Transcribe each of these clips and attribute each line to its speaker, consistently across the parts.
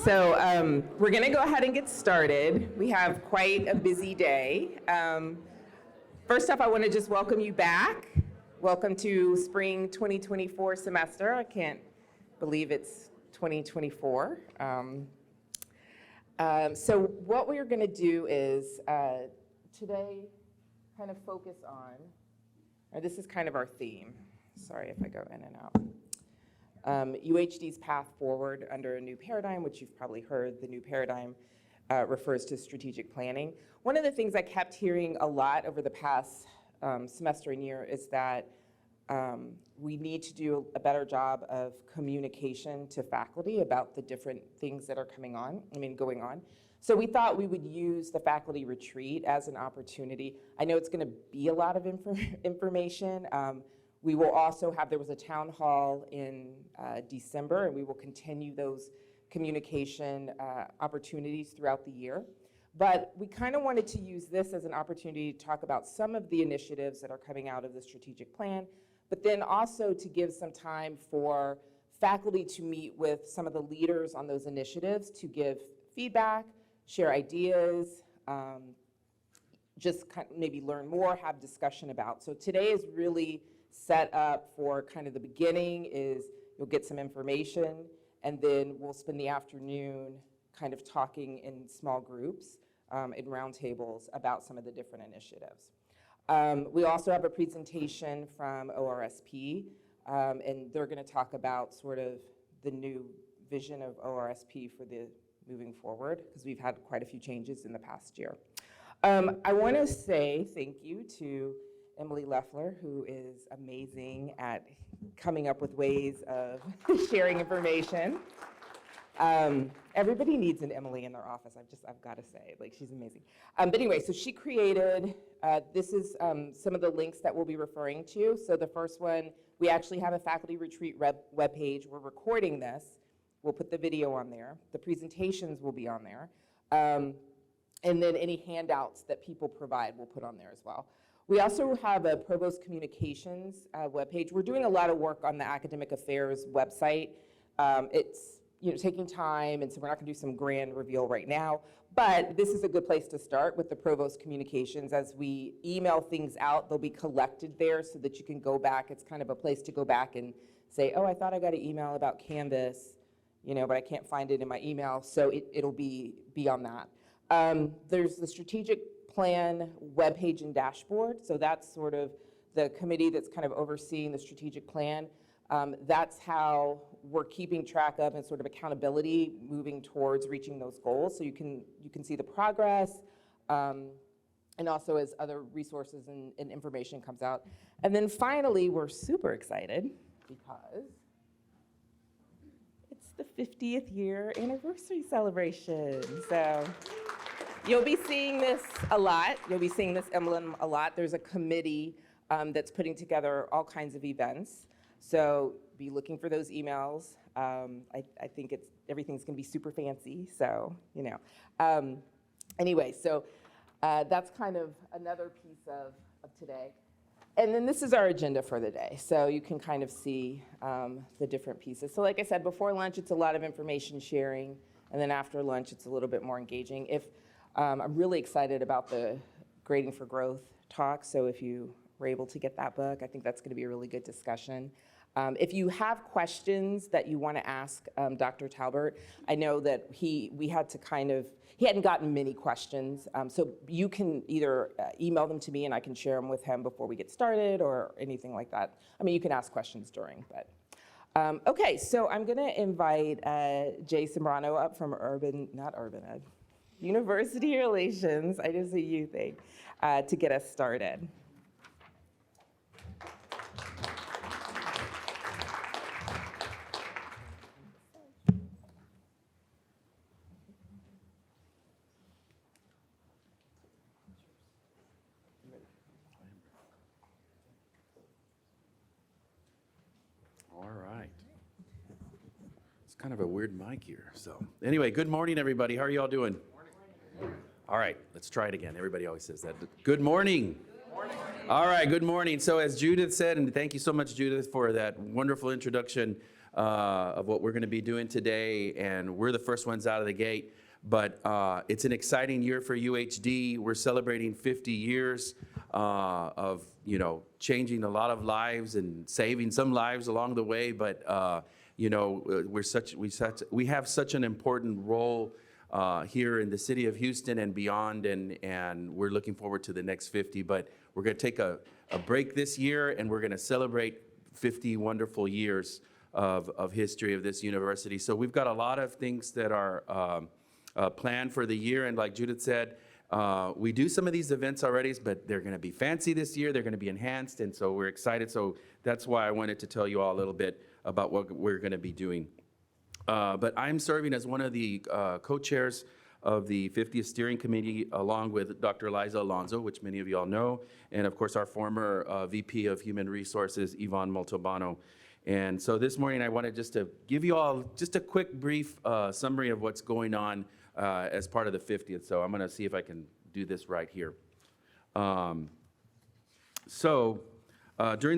Speaker 1: We're going to go ahead and get started. We have quite a busy day. First off, I want to just welcome you back. Welcome to spring 2024 semester. I can't believe it's 2024. So what we're going to do is today kind of focus on, this is kind of our theme. Sorry if I go in and out. UHD's path forward under a new paradigm, which you've probably heard. The new paradigm refers to strategic planning. One of the things I kept hearing a lot over the past semester and year is that we need to do a better job of communication to faculty about the different things that are going on. So we thought we would use the faculty retreat as an opportunity. I know it's going to be a lot of information. We will also have, there was a town hall in December, and we will continue those communication opportunities throughout the year. But we kind of wanted to use this as an opportunity to talk about some of the initiatives that are coming out of the strategic plan, but then also to give some time for faculty to meet with some of the leaders on those initiatives to give feedback, share ideas, just kind of maybe learn more, have discussion about. So today is really set up for kind of the beginning is you'll get some information, and then we'll spend the afternoon kind of talking in small groups, in roundtables about some of the different initiatives. We also have a presentation from ORSP, and they're going to talk about sort of the new vision of ORSP for the moving forward, because we've had quite a few changes in the past year. I want to say thank you to Emily Leffler, who is amazing at coming up with ways of sharing information. Everybody needs an Emily in their office, I've got to say, like, she's amazing. But anyway, so she created, this is some of the links that we'll be referring to. So the first one, we actually have a faculty retreat webpage. We're recording this. We'll put the video on there. The presentations will be on there. And then any handouts that people provide, we'll put on there as well. We also have a Provost Communications webpage. We're doing a lot of work on the Academic Affairs website. It's taking time, and so we're not going to do some grand reveal right now, but this is a good place to start with the Provost Communications. As we email things out, they'll be collected there so that you can go back. It's kind of a place to go back and say, oh, I thought I got an email about Canvas, but I can't find it in my email, so it'll be on that. There's the strategic plan webpage and dashboard, so that's sort of the committee that's kind of overseeing the strategic plan. That's how we're keeping track of and sort of accountability moving towards reaching those goals. So you can see the progress, and also as other resources and information comes out. And then finally, we're super excited because it's the 50th year anniversary celebration. So you'll be seeing this a lot. You'll be seeing this emblem a lot. There's a committee that's putting together all kinds of events. So be looking for those emails. I think everything's going to be super fancy. So, anyway, so that's kind of another piece of today. And then this is our agenda for the day. So you can kind of see the different pieces. So like I said, before lunch, it's a lot of information sharing. And then after lunch, it's a little bit more engaging. I'm really excited about the Grading for Growth talk. So if you were able to get that book, I think that's going to be a really good discussion. If you have questions that you want to ask Dr. Talbert, I know that he hadn't gotten many questions, so you can either email them to me and I can share them with him before we get started or anything like that. I mean, you can ask questions during, but. Okay, so I'm going to invite Jay Sembrano up from University Relations, I just see you think, to get us started.
Speaker 2: Kind of a weird mic here. So anyway, good morning, everybody. How are you all doing? Morning. All right, let's try it again. Everybody always says that. Good morning. Good morning. All right, good morning. So as Judith said, and thank you so much, Judith, for that wonderful introduction. of what we're going to be doing today, and we're the first ones out of the gate. But it's an exciting year for UHD. We're celebrating 50 years of, changing a lot of lives and saving some lives along the way. But we have such an important role here in the city of Houston and beyond, and we're looking forward to the next 50. But we're going to take a break this year, and we're going to celebrate 50 wonderful years of history of this university. So we've got a lot of things that are planned for the year, and like Judith said, we do some of these events already, but they're going to be fancy this year. They're going to be enhanced, and so we're excited. So that's why I wanted to tell you all a little bit about what we're going to be doing. But I'm serving as one of the co-chairs of the 50th Steering Committee, along with Dr. Liza Alonso, which many of you all know, and of course our former VP of Human Resources, Yvonne Montalbano. And so this morning I wanted just to give you all just a quick, brief summary of what's going on as part of the 50th. So I'm going to see if I can do this right here. During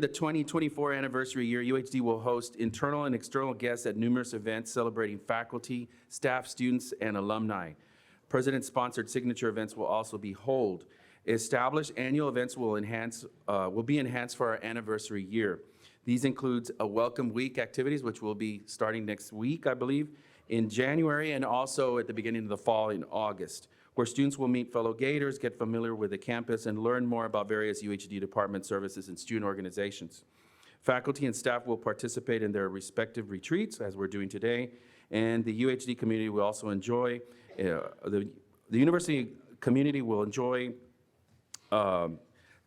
Speaker 2: the 2024 anniversary year, UHD will host internal and external guests at numerous events celebrating faculty, staff, students, and alumni. President-sponsored signature events will also be held. Established annual events will be enhanced for our anniversary year. These include a Welcome Week activities, which will be starting next week, I believe, in January, and also at the beginning of the fall in August, where students will meet fellow Gators, get familiar with the campus, and learn more about various UHD department services and student organizations. Faculty and staff will participate in their respective retreats, as we're doing today, and the UHD community will also enjoy, the university community will enjoy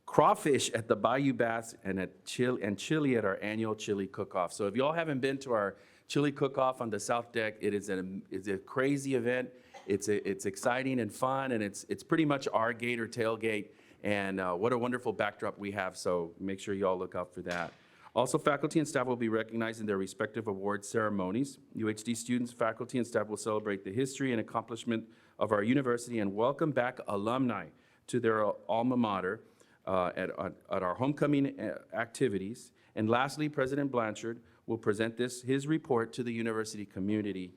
Speaker 2: crawfish at the Bayou Baths and chili at our annual chili cook-off. So if you all haven't been to our chili cook-off on the South Deck, it's a crazy event. It's exciting and fun, and it's pretty much our Gator tailgate, and what a wonderful backdrop we have, so make sure you all look out for that. Also, faculty and staff will be recognized in their respective award ceremonies. UHD students, faculty, and staff will celebrate the history and accomplishment of our university and welcome back alumni to their alma mater at our homecoming activities. And lastly, President Blanchard will present his report to the university community,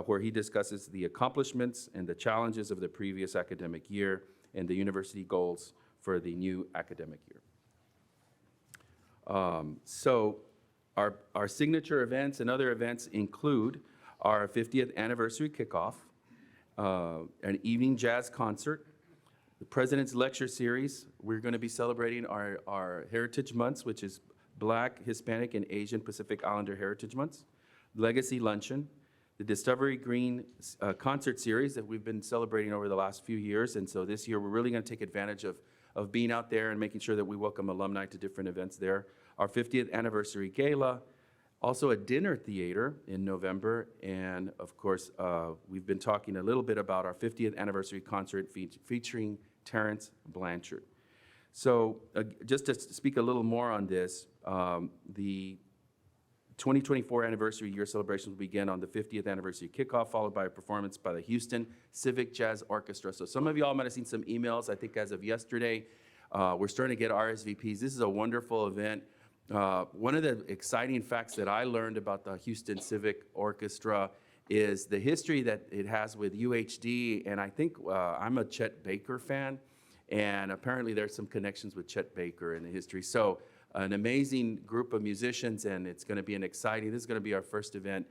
Speaker 2: where he discusses the accomplishments and the challenges of the previous academic year and the university goals for the new academic year. So our signature events and other events include our 50th anniversary kickoff, an evening jazz concert, the President's Lecture Series. We're going to be celebrating our Heritage Months, which is Black, Hispanic, and Asian Pacific Islander Heritage Months, Legacy Luncheon, the Discovery Green concert series that we've been celebrating over the last few years. And so this year, we're really going to take advantage of being out there and making sure that we welcome alumni to different events there. Our 50th anniversary gala, also a dinner theater in November, and of course, we've been talking a little bit about our 50th anniversary concert featuring Terrence Blanchard. So just to speak a little more on this, the 2024 anniversary year celebrations will begin on the 50th anniversary kickoff, followed by a performance by the Houston Civic Jazz Orchestra. So some of y'all might have seen some emails, I think as of yesterday. We're starting to get RSVPs. This is a wonderful event. One of the exciting facts that I learned about the Houston Civic Orchestra is the history that it has with UHD, and I think I'm a Chet Baker fan, and apparently there's some connections with Chet Baker in the history. So an amazing group of musicians, and it's going to be this is going to be our first event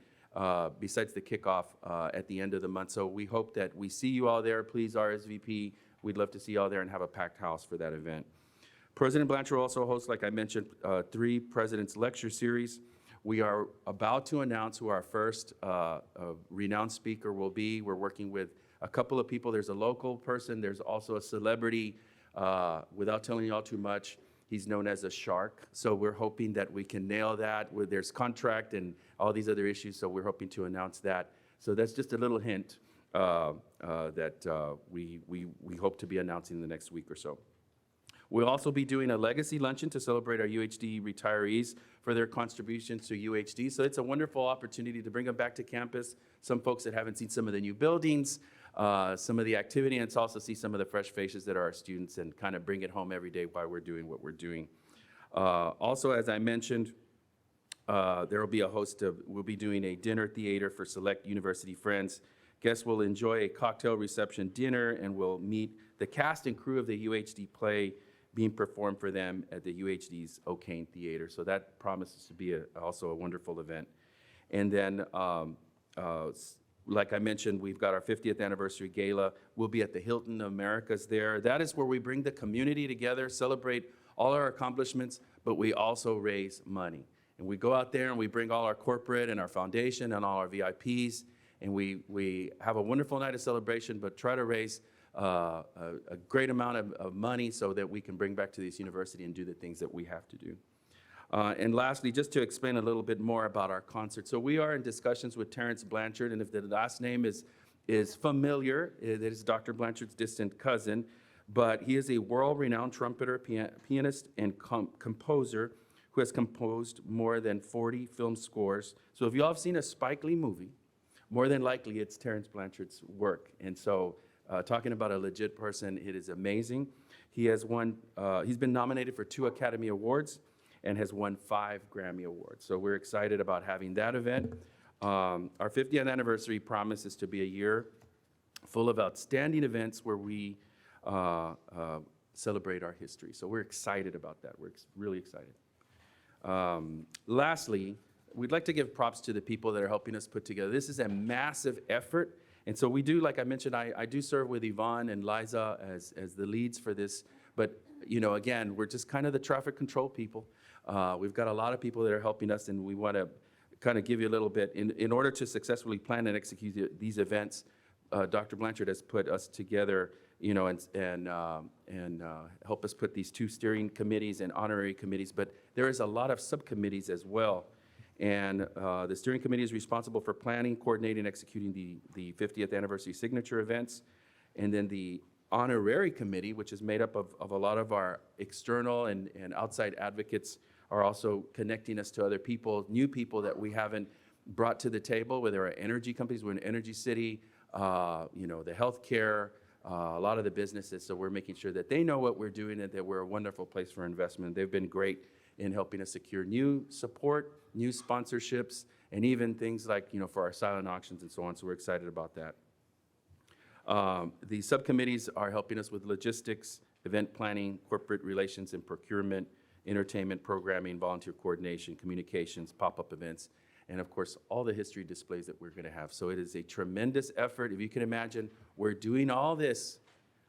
Speaker 2: besides the kickoff at the end of the month. So we hope that we see you all there. Please RSVP. We'd love to see you all there and have a packed house for that event. President Blanchard will also hosts, like I mentioned, 3 President's Lecture Series. We are about to announce who our first renowned speaker will be. We're working with a couple of people. There's a local person. There's also a celebrity. Without telling you all too much, he's known as a shark. So we're hoping that we can nail that. There's contract and all these other issues, so we're hoping to announce that. So that's just a little hint that we hope to be announcing in the next week or so. We'll also be doing a legacy luncheon to celebrate our UHD retirees for their contributions to UHD. So it's a wonderful opportunity to bring them back to campus. Some folks that haven't seen some of the new buildings, some of the activity, and it's also see some of the fresh faces that are our students and kind of bring it home every day while we're doing what we're doing. Also, as I mentioned, There will be a host of, we'll be doing a dinner theater for select university friends. Guests will enjoy a cocktail reception dinner and will meet the cast and crew of the UHD play being performed for them at the UHD's O'Kane Theater. So that promises to be also a wonderful event. And then, like I mentioned, we've got our 50th anniversary gala. We'll be at the Hilton Americas there. That is where we bring the community together, celebrate all our accomplishments, but we also raise money. And we go out there and we bring all our corporate and our foundation and all our VIPs, and we have a wonderful night of celebration, but try to raise a great amount of money so that we can bring back to this university and do the things that we have to do. And lastly, just to explain a little bit more about our concert. So we are in discussions with Terrence Blanchard, and if the last name is familiar, it is Dr. Blanchard's distant cousin, but he is a world-renowned trumpeter, pianist, and composer who has composed more than 40 film scores. So if you all have seen a Spike Lee movie, more than likely it's Terrence Blanchard's work. And so talking about a legit person, it is amazing. He has won, he's been nominated for 2 Academy Awards and has won 5 Grammy Awards. So we're excited about having that event. Our 50th anniversary promises to be a year full of outstanding events where we celebrate our history. So we're excited about that. We're really excited. Lastly, we'd like to give props to the people that are helping us put together. This is a massive effort. And so we do, like I mentioned, I do serve with Yvonne and Liza as the leads for this. But, you know, again, we're just kind of the traffic control people. We've got a lot of people that are helping us, and we want to kind of give you a little bit. In order to successfully plan and execute these events, Dr. Blanchard has put us together, you know, and help us put these 2 steering committees and honorary committees. But there is a lot of subcommittees as well. And the steering committee is responsible for planning, coordinating, and executing the 50th anniversary signature events. And then the honorary committee, which is made up of a lot of our external and outside advocates, are also connecting us to other people, new people that we haven't brought to the table, whether are energy companies, we're an energy city, you know, the healthcare, a lot of the businesses. So we're making sure that they know what we're doing and that we're a wonderful place for investment. They've been great in helping us secure new support, new sponsorships, and even things like, you know, for our silent auctions and so on. So we're excited about that. The subcommittees are helping us with logistics, event planning, corporate relations and procurement, entertainment programming, volunteer coordination, communications, pop-up events, and of course, all the history displays that we're gonna have. So it is a tremendous effort. If you can imagine, we're doing all this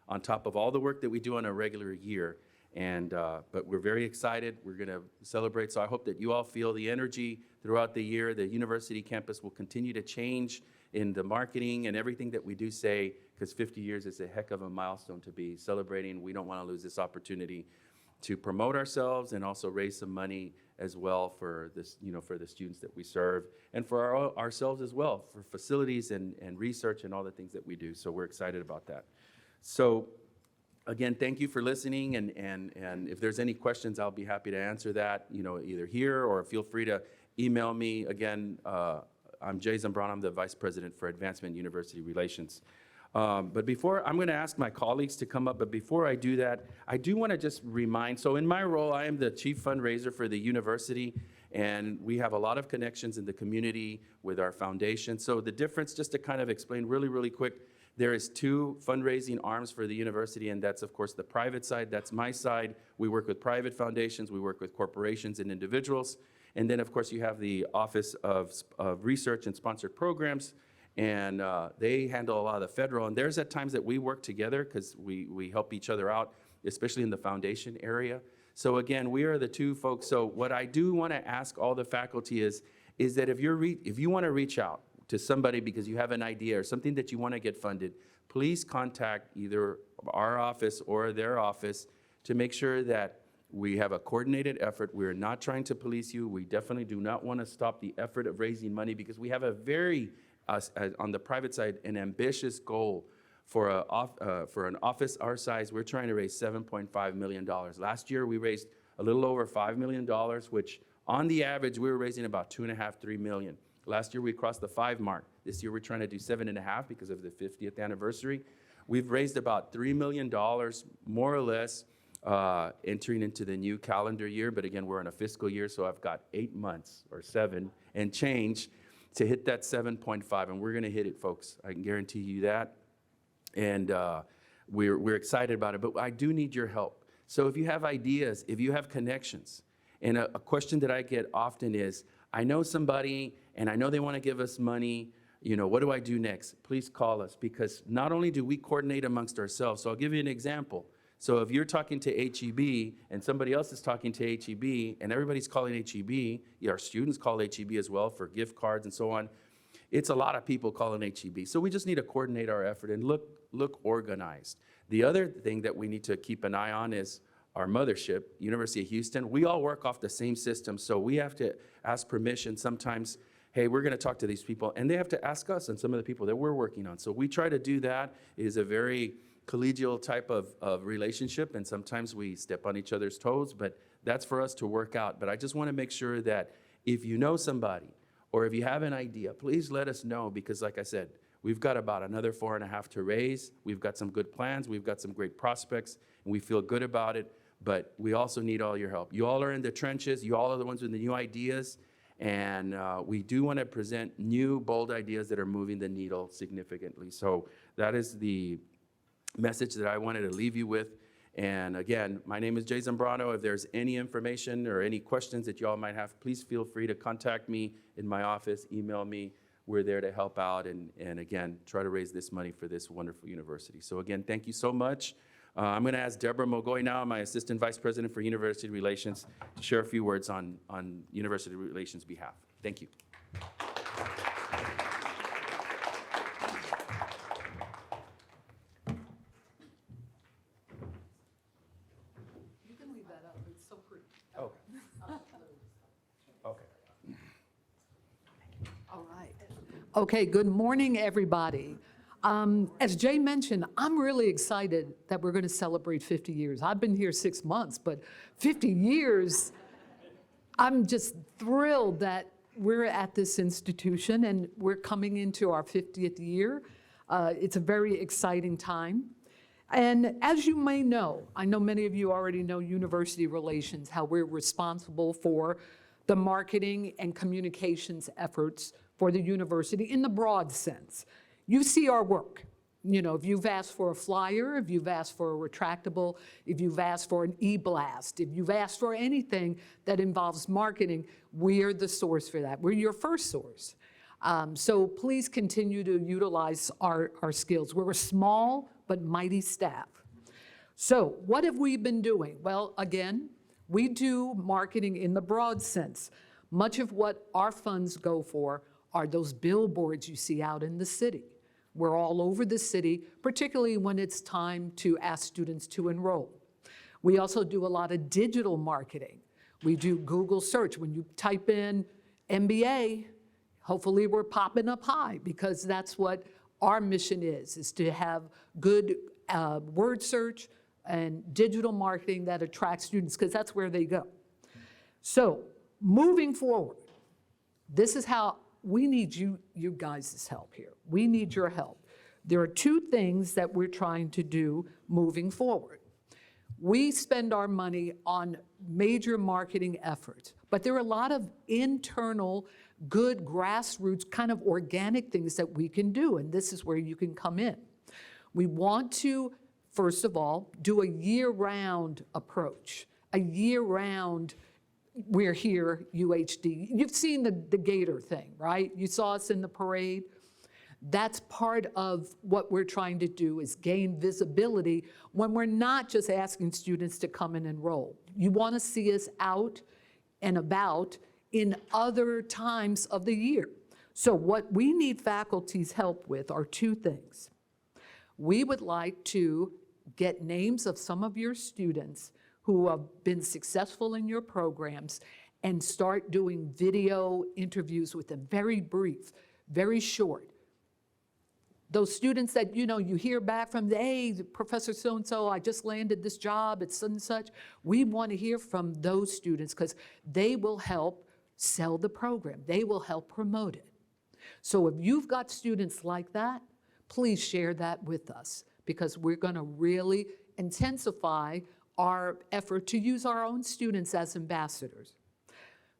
Speaker 2: on top of all the work that we do on a regular year. But we're very excited. We're gonna celebrate. So I hope that you all feel the energy throughout the year. The university campus will continue to change in the marketing and everything that we do say, because 50 years is a heck of a milestone to be celebrating. We don't wanna lose this opportunity to promote ourselves and also raise some money as well for this, you know, for the students that we serve and for ourselves as well, for facilities and research and all the things that we do. So we're excited about that. So again, thank you for listening, and if there's any questions, I'll be happy to answer that, you know, either here or feel free to email me. Again, I'm Jay Zambrano. I'm the Vice President for Advancement University Relations. But before, I'm gonna ask my colleagues to come up, but before I do that, I do wanna just remind, so in my role, I am the Chief Fundraiser for the university, and we have a lot of connections in the community with our foundation. So the difference, just to kind of explain really, really quick, there is 2 fundraising arms for the university, and that's, of course, the private side. That's my side. We work with private foundations. We work with corporations and individuals. And then, of course, you have the Office of Research and Sponsored Programs, and they handle a lot of the federal. And there's at times that we work together because we help each other out, especially in the foundation area. So again, we are the 2 folks. So what I do want to ask all the faculty is that if you want to reach out to somebody because you have an idea or something that you want to get funded, please contact either our office or their office to make sure that we have a coordinated effort. We're not trying to police you. We definitely do not want to stop the effort of raising money because we have a very, on the private side, an ambitious goal for an office our size. We're trying to raise $7.5 million. Last year, we raised a little over $5 million, which on the average, we were raising about $2.5, $3 million. Last year, we crossed the 5 mark. This year, we're trying to do 7.5 because of the 50th anniversary. We've raised about $3 million, more or less, entering into the new calendar year. But again, we're in a fiscal year, so I've got 8 months or 7 and change to hit that 7.5, and we're going to hit it, folks. I can guarantee you that. And we're excited about it, but I do need your help. So if you have ideas, if you have connections, and a question that I get often is, I know somebody, and I know they want to give us money, what do I do next? Please call us, because not only do we coordinate amongst ourselves, so I'll give you an example. So if you're talking to HEB, and somebody else is talking to HEB, and everybody's calling HEB, our students call HEB as well for gift cards and so on, it's a lot of people calling HEB. So we just need to coordinate our effort and look organized. The other thing that we need to keep an eye on is our mothership, University of Houston. We all work off the same system, so we have to ask permission sometimes. Hey, we're going to talk to these people, and they have to ask us and some of the people that we're working on. So we try to do that. It is a very collegial type of relationship, and sometimes we step on each other's toes, but that's for us to work out. But I just want to make sure that if you know somebody, or if you have an idea, please let us know, because like I said, we've got about another 4.5 to raise. We've got some good plans. We've got some great prospects, and we feel good about it. But we also need all your help. You all are in the trenches. You all are the ones with the new ideas. And we do want to present new, bold ideas that are moving the needle significantly. So that is the message that I wanted to leave you with. And again, my name is Jay Zambrano. If there's any information or any questions that you all might have, please feel free to contact me in my office, email me. We're there to help out and again, try to raise this money for this wonderful university. So again, thank you so much. I'm going to ask Deborah Mogoy now, my Assistant Vice President for University Relations, to share a few words on University Relations' behalf. Thank you.
Speaker 3: You can leave that up, it's so pretty.
Speaker 2: Oh. Okay.
Speaker 3: All right. Okay, good morning, everybody. As Jay mentioned, I'm really excited that we're going to celebrate 50 years. I've been here 6 months, but 50 years, I'm just thrilled that we're at this institution and we're coming into our 50th year. It's a very exciting time. And as you may know, I know many of you already know University Relations, how we're responsible for the marketing and communications efforts for the university in the broad sense. You see our work. If you've asked for a flyer, if you've asked for a retractable, if you've asked for an e-blast, if you've asked for anything that involves marketing, we're the source for that. We're your first source. So please continue to utilize our skills. We're a small but mighty staff. So what have we been doing? Well, again, we do marketing in the broad sense. Much of what our funds go for are those billboards you see out in the city. We're all over the city, particularly when it's time to ask students to enroll. We also do a lot of digital marketing. We do Google search. When you type in MBA, hopefully we're popping up high, because that's what our mission is to have good word search and digital marketing that attracts students, because that's where they go. So moving forward, this is how we need you guys' help here. We need your help. There are 2 things that we're trying to do moving forward. We spend our money on major marketing efforts, but there are a lot of internal, good grassroots, kind of organic things that we can do, and this is where you can come in. We want to, first of all, do a year-round approach, a year-round we're here, UHD. You've seen the Gator thing, right? You saw us in the parade. That's part of what we're trying to do, is gain visibility when we're not just asking students to come and enroll. You want to see us out and about in other times of the year. So what we need faculty's help with are 2 things. We would like to get names of some of your students who have been successful in your programs and start doing video interviews with them, very brief, very short. Those students that, you hear back from, hey, Professor so-and-so, I just landed this job at such and such. We want to hear from those students, because they will help sell the program. They will help promote it. So if you've got students like that, please share that with us, because we're going to really intensify our effort to use our own students as ambassadors.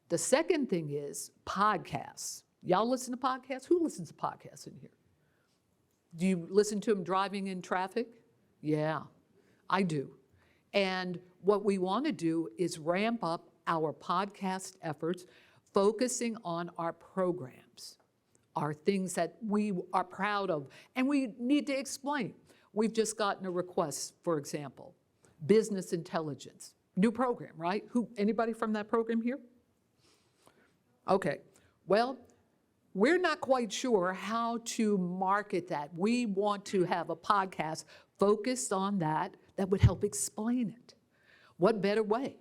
Speaker 3: The second thing is podcasts. Y'all listen to podcasts? Who listens to podcasts in here? Do you listen to them driving in traffic? Yeah, I do. And what we want to do is ramp up our podcast efforts, focusing on our programs, our things that we are proud of, and we need to explain. We've just gotten a request, for example, business intelligence, new program, right? Anybody from that program here? Okay, well, we're not quite sure how to market that. We want to have a podcast focused on that would help explain it. What better way?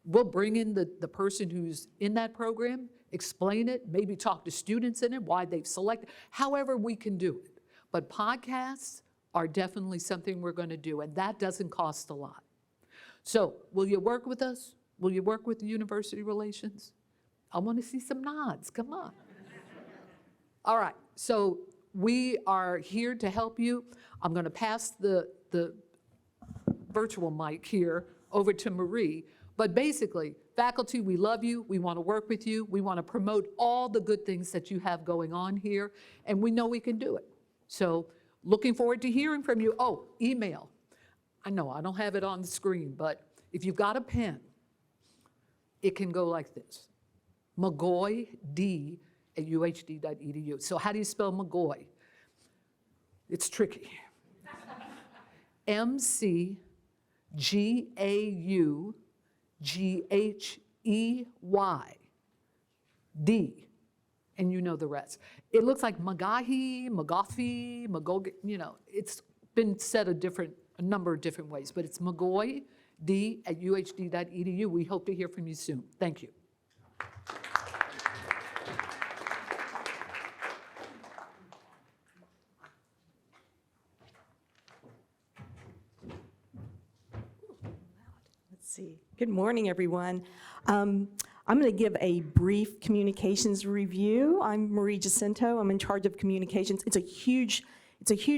Speaker 3: We'll bring in the person who's in that program, explain it, maybe talk to students in it, why they've selected, however we can do it. But podcasts are definitely something we're going to do, and that doesn't cost a lot. So will you work with us? Will you work with the University Relations? I want to see some nods, come on. All right, so we are here to help you. I'm going to pass the virtual mic here over to Marie. But basically, faculty, we love you. We want to work with you. We want to promote all the good things that you have going on here, and we know we can do it. So looking forward to hearing from you. Oh, email. I know I don't have it on the screen, but if you've got a pen, it can go like this: McGaughy@uhd.edu. So how do you spell McGaughy? It's tricky. McGaugheyd, and you know the rest. It looks like McGaughy, it's been said a number of different ways, but it's McGaughy@uhd.edu. We hope to hear from you soon. Thank you.
Speaker 4: Good morning, everyone. I'm going to give a brief communications review. I'm Marie Jacinto. I'm in charge of communications. It's a huge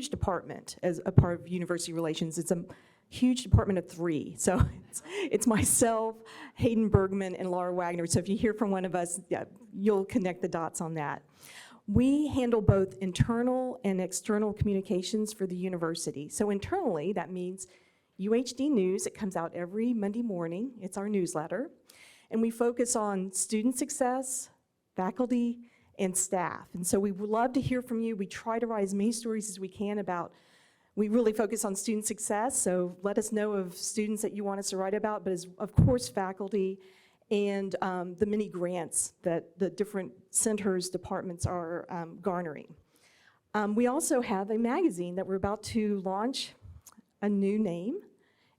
Speaker 4: department as a part of University Relations. It's a huge department of 3. So it's myself, Hayden Bergman, and Laura Wagner. So if you hear from one of us, yeah, you'll connect the dots on that. We handle both internal and external communications for the university. So internally, that means UHD News. It comes out every Monday morning. It's our newsletter. And we focus on student success, faculty, and staff. And so we would love to hear from you. We try to write as many stories as we can about, we really focus on student success, so let us know of students that you want us to write about, but as, of course, faculty and the many grants that the different centers, departments are garnering. We also have a magazine that we're about to launch, a new name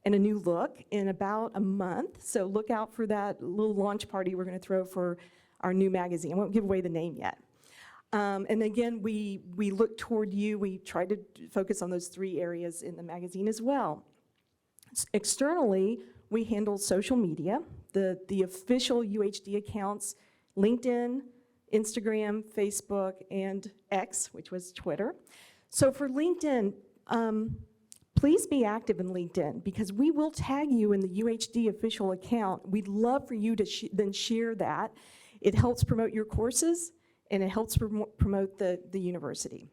Speaker 4: and a new look in about a month. So look out for that little launch party we're going to throw for our new magazine. I won't give away the name yet. And again, we look toward you. We try to focus on those 3 areas in the magazine as well. Externally, we handle social media, the official UHD accounts, LinkedIn, Instagram, Facebook, and X, which was Twitter. So for LinkedIn, please be active in LinkedIn because we will tag you in the UHD official account. We'd love for you to then share that. It helps promote your courses and it helps promote the university.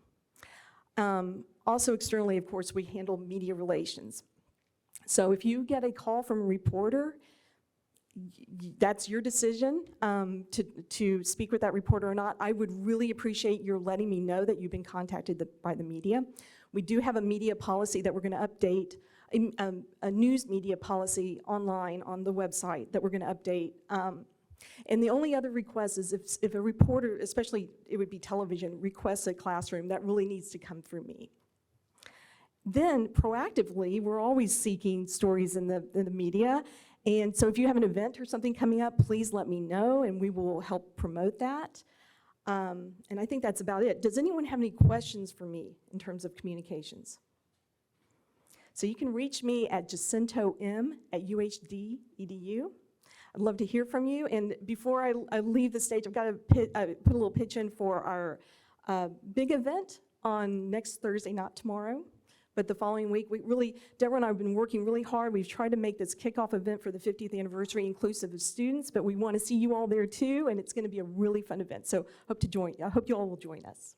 Speaker 4: Also externally, of course, we handle media relations. So if you get a call from a reporter, that's your decision to speak with that reporter or not. I would really appreciate your letting me know that you've been contacted by the media. We do have a media policy that we're going to update, a news media policy online on the website that we're going to update. And the only other request is if a reporter, especially it would be television, requests a classroom, that really needs to come through me. Then proactively, we're always seeking stories in the media. And so if you have an event or something coming up, please let me know and we will help promote that. And I think that's about it. Does anyone have any questions for me in terms of communications? So you can reach me at jacintom@uhd.edu. I'd love to hear from you. And before I leave the stage, I've got to put a little pitch in for our big event on next Thursday, not tomorrow, but the following week, Deborah and I have been working really hard. We've tried to make this kickoff event for the 50th anniversary inclusive of students, but we want to see you all there too, and it's going to be a really fun event. So I hope you all will join us.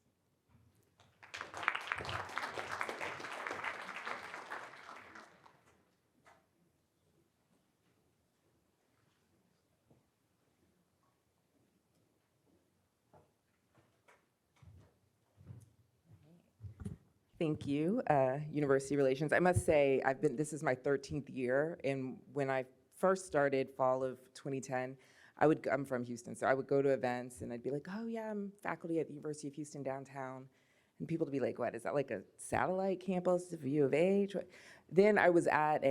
Speaker 1: Thank you, University Relations. I must say, this is my 13th year, and when I first started, fall of 2010, I'm from Houston, so I would go to events, and I'd be like, oh yeah, I'm faculty at the University of Houston downtown, and people would be like, what, is that like a satellite campus of U of H? Then I was at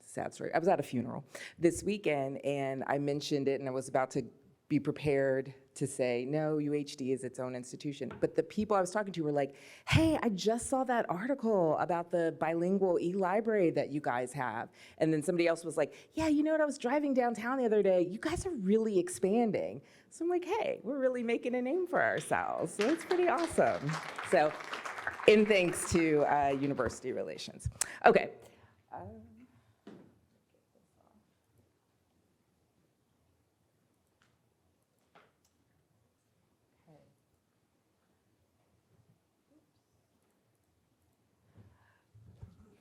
Speaker 1: sad story, I was at a funeral this weekend, and I mentioned it, and I was about to be prepared to say, no, UHD is its own institution. But the people I was talking to were like, hey, I just saw that article about the bilingual e-library that you guys have. And then somebody else was like, yeah, you know what, I was driving downtown the other day, you guys are really expanding. So I'm like, hey, we're really making a name for ourselves. So it's pretty awesome. So, in thanks to University Relations. Okay.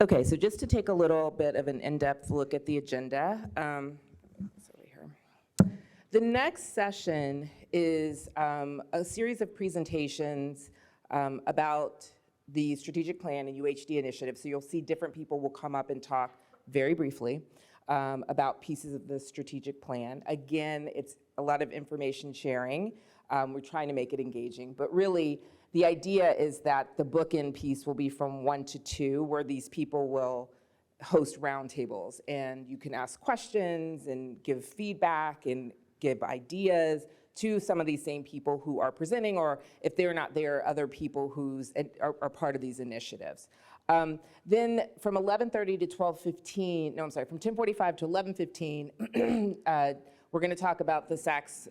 Speaker 1: Okay, so just to take a little bit of an in-depth look at the agenda. The next session is a series of presentations about the strategic plan and UHD initiative. So you'll see different people will come up and talk very briefly about pieces of the strategic plan. Again, it's a lot of information sharing. We're trying to make it engaging, but really, the idea is that the bookend piece will be from 1 to 2, where these people will host roundtables, and you can ask questions and give feedback and give ideas to some of these same people who are presenting, or if they're not there, other people who are part of these initiatives. Then from 11:30 to 12:15, no, I'm sorry, from 10:45 to 11:15, we're going to talk about the SACS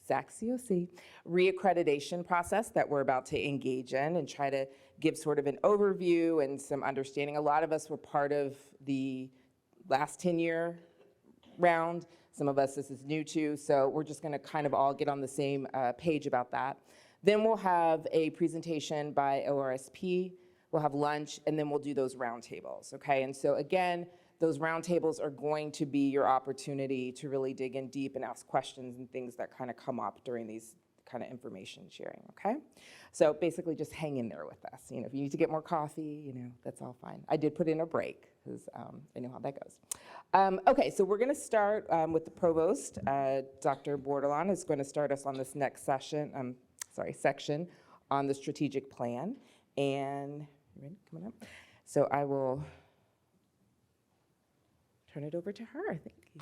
Speaker 1: COC reaccreditation process that we're about to engage in and try to give sort of an overview and some understanding. A lot of us were part of the last 10-year round. Some of us this is new to, so we're just gonna kind of all get on the same page about that. Then we'll have a presentation by ORSP, we'll have lunch, and then we'll do those roundtables, okay? And so again, those roundtables are going to be your opportunity to really dig in deep and ask questions and things that kind of come up during these kind of information sharing, okay? So basically just hang in there with us. You know, if you need to get more coffee, you know, that's all fine. I did put in a break because I know how that goes. Okay, so we're gonna start with the provost. Dr. Bordelon is gonna start us on this next section on the strategic plan. And, you ready, coming up? So I will turn it over to her. Thank you.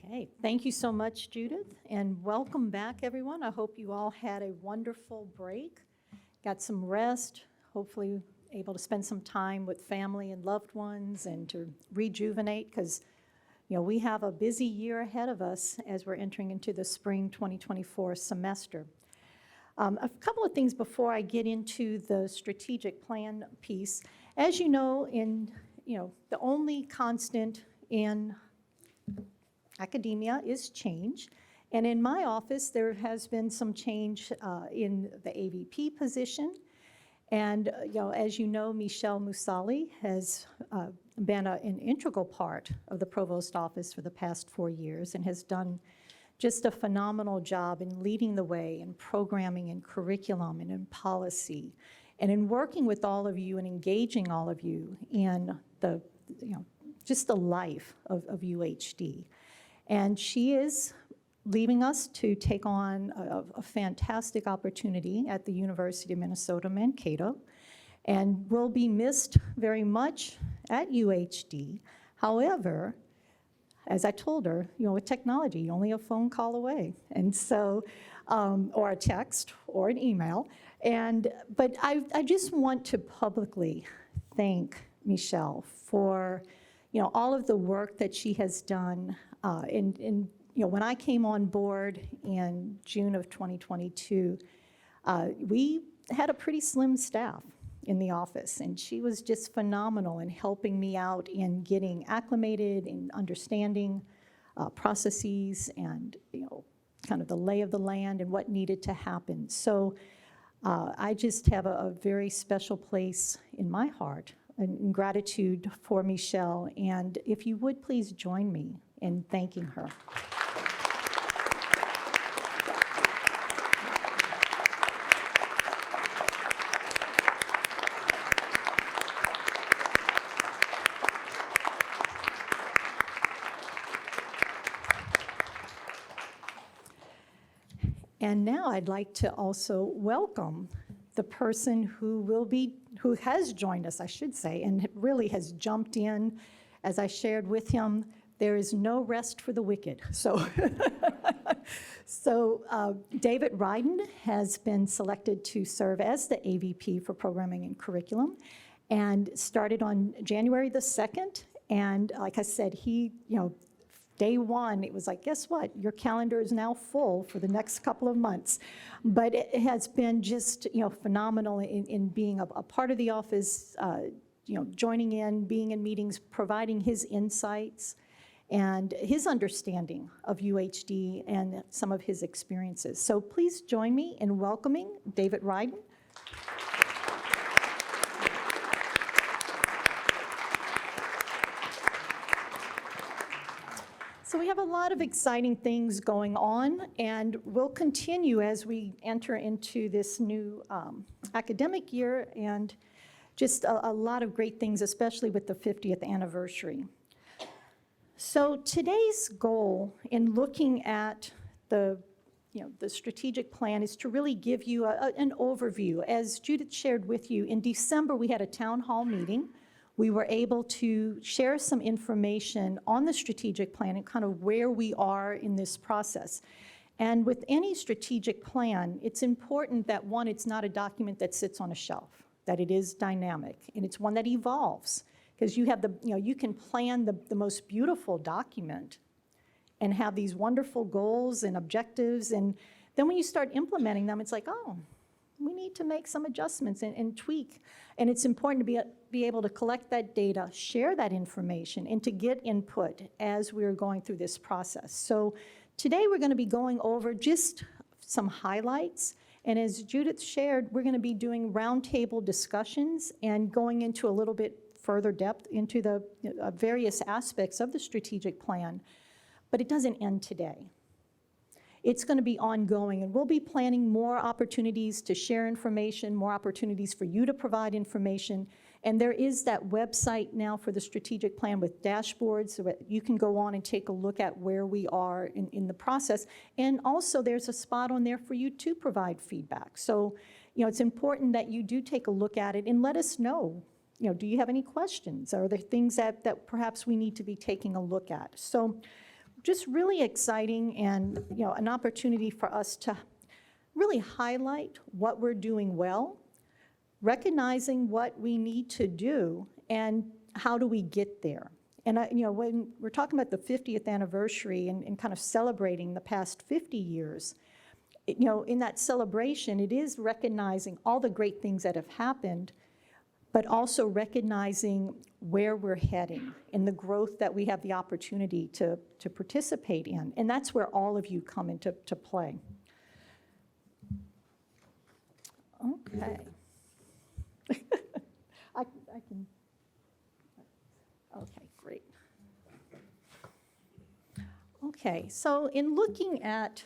Speaker 5: Okay, thank you so much, Judith, and welcome back, everyone. I hope you all had a wonderful break, got some rest, hopefully able to spend some time with family and loved ones and to rejuvenate, because you know, we have a busy year ahead of us as we're entering into the spring 2024 semester. A couple of things before I get into the strategic plan piece. As you know, the only constant in academia is change. And in my office, there has been some change in the AVP position. And as you know, Michelle Musali has been an integral part of the provost office for the past 4 years and has done just a phenomenal job in leading the way in programming and curriculum and in policy and in working with all of you and engaging all of you in the, just the life of UHD. And she is leaving us to take on a fantastic opportunity at the University of Minnesota Mankato, and will be missed very much at UHD. However, as I told her, with technology, you're only a phone call away, and so, or a text or an email. But I just want to publicly thank Michelle for, all of the work that she has done in when I came on board in June of 2022, we had a pretty slim staff in the office, and she was just phenomenal in helping me out in getting acclimated, in understanding processes and, kind of the lay of the land and what needed to happen. So I just have a very special place in my heart in gratitude for Michelle, and if you would please join me in thanking her. And now I'd like to also welcome the person who has joined us, I should say, and really has jumped in. As I shared with him, there is no rest for the wicked. So, David Ryden has been selected to serve as the AVP for Programming and Curriculum, and started on January the 2nd. And like I said, he, day one, it was like, guess what? Your calendar is now full for the next couple of months. But it has been just, phenomenal in being a part of the office, joining in, being in meetings, providing his insights and his understanding of UHD and some of his experiences. So please join me in welcoming David Ryden. So we have a lot of exciting things going on, and we'll continue as we enter into this new academic year, and just a lot of great things, especially with the 50th anniversary. So today's goal in looking at the strategic plan is to really give you an overview. As Judith shared with you, in December we had a town hall meeting. We were able to share some information on the strategic plan and kind of where we are in this process. And with any strategic plan, it's important that, one, it's not a document that sits on a shelf, that it is dynamic, and it's one that evolves. Because you have you can plan the most beautiful document and have these wonderful goals and objectives, and then when you start implementing them, it's like, oh, we need to make some adjustments and tweak. And it's important to be able to collect that data, share that information, and to get input as we're going through this process. So today we're going to be going over just some highlights. And as Judith shared, we're going to be doing roundtable discussions and going into a little bit further depth into the various aspects of the strategic plan. But it doesn't end today. It's going to be ongoing, and we'll be planning more opportunities to share information, more opportunities for you to provide information. And there is that website now for the strategic plan with dashboards so that you can go on and take a look at where we are in the process. And also there's a spot on there for you to provide feedback. So, it's important that you do take a look at it and let us know, do you have any questions? Are there things that perhaps we need to be taking a look at? So, just really exciting, and an opportunity for us to really highlight what we're doing well, recognizing what we need to do, and how do we get there. And when we're talking about the 50th anniversary and kind of celebrating the past 50 years, in that celebration, it is recognizing all the great things that have happened, but also recognizing where we're heading and the growth that we have the opportunity to participate in. And that's where all of you come into play. Okay. I can, okay, great. Okay, so in looking at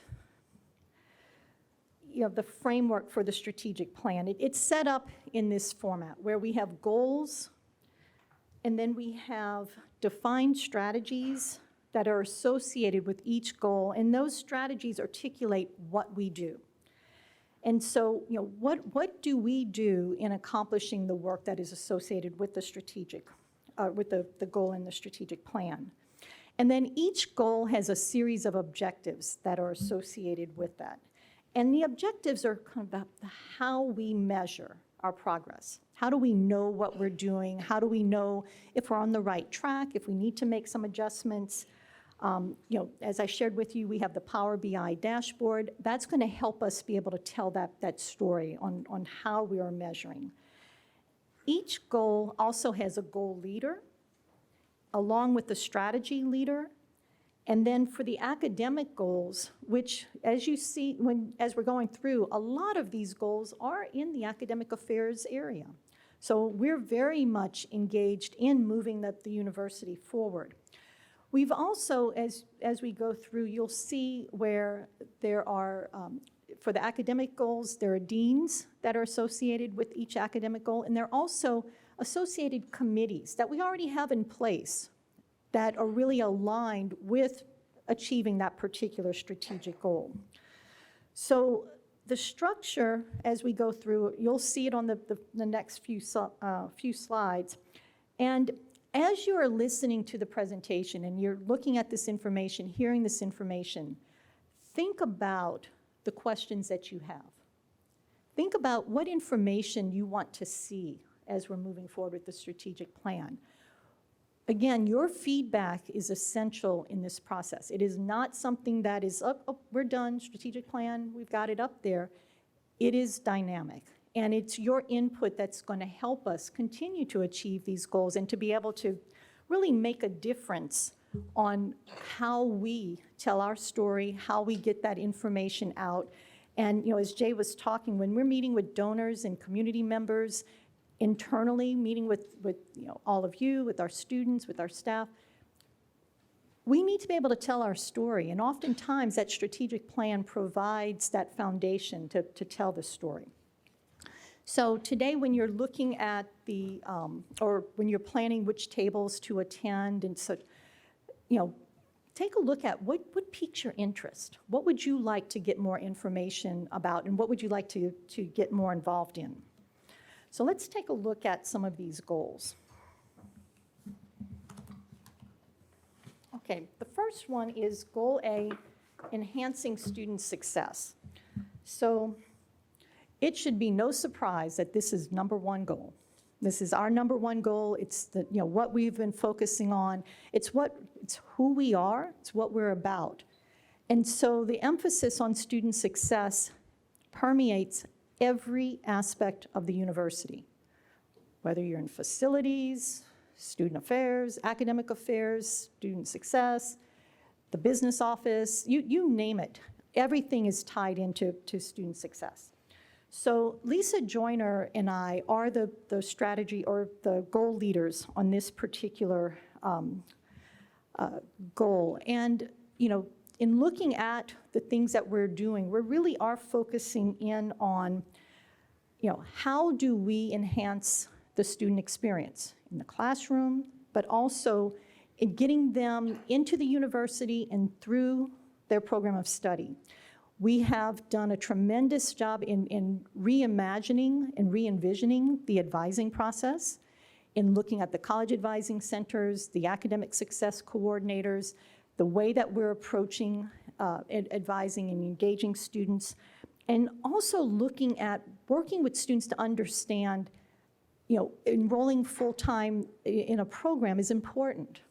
Speaker 5: the framework for the strategic plan, it's set up in this format where we have goals, and then we have defined strategies that are associated with each goal, and those strategies articulate what we do. And so, what do we do in accomplishing the work that is associated with the strategic, with the goal in the strategic plan? And then each goal has a series of objectives that are associated with that. And the objectives are kind of about how we measure our progress. How do we know what we're doing? How do we know if we're on the right track, if we need to make some adjustments? As I shared with you, we have the Power BI dashboard. That's going to help us be able to tell that story on how we are measuring. Each goal also has a goal leader, along with the strategy leader. And then for the academic goals, which as you see, as we're going through, a lot of these goals are in the academic affairs area. So we're very much engaged in moving the university forward. We've also, as we go through, you'll see where there are, for the academic goals, there are deans that are associated with each academic goal, and there are also associated committees that we already have in place that are really aligned with achieving that particular strategic goal. So the structure, as we go through, you'll see it on the next few slides. And as you are listening to the presentation and you're looking at this information, hearing this information, think about the questions that you have. Think about what information you want to see as we're moving forward with the strategic plan. Again, your feedback is essential in this process. It is not something that is, oh, we're done, strategic plan, we've got it up there. It is dynamic, and it's your input that's going to help us continue to achieve these goals and to be able to really make a difference on how we tell our story, how we get that information out. And as Jay was talking, when we're meeting with donors and community members, internally, meeting with all of you, with our students, with our staff, we need to be able to tell our story. And oftentimes, that strategic plan provides that foundation to tell the story. So today, when you're looking at or when you're planning which tables to attend and such, take a look at what piques your interest. What would you like to get more information about, and what would you like to get more involved in? So let's take a look at some of these goals. Okay, the first one is Goal A, enhancing student success. So it should be no surprise that this is number one goal. This is our number one goal. It's what we've been focusing on. It's who we are. It's what we're about. And so the emphasis on student success permeates every aspect of the university, whether you're in facilities, student affairs, academic affairs, student success, the business office, you name it. Everything is tied into student success. So Lisa Joyner and I are the strategy or the goal leaders on this particular goal. And, in looking at the things that we're doing, we really are focusing in on, how do we enhance the student experience in the classroom, but also in getting them into the university and through their program of study. We have done a tremendous job in reimagining and re-envisioning the advising process, in looking at the college advising centers, the academic success coordinators, the way that we're approaching advising and engaging students, and also looking at working with students to understand, enrolling full-time in a program is important.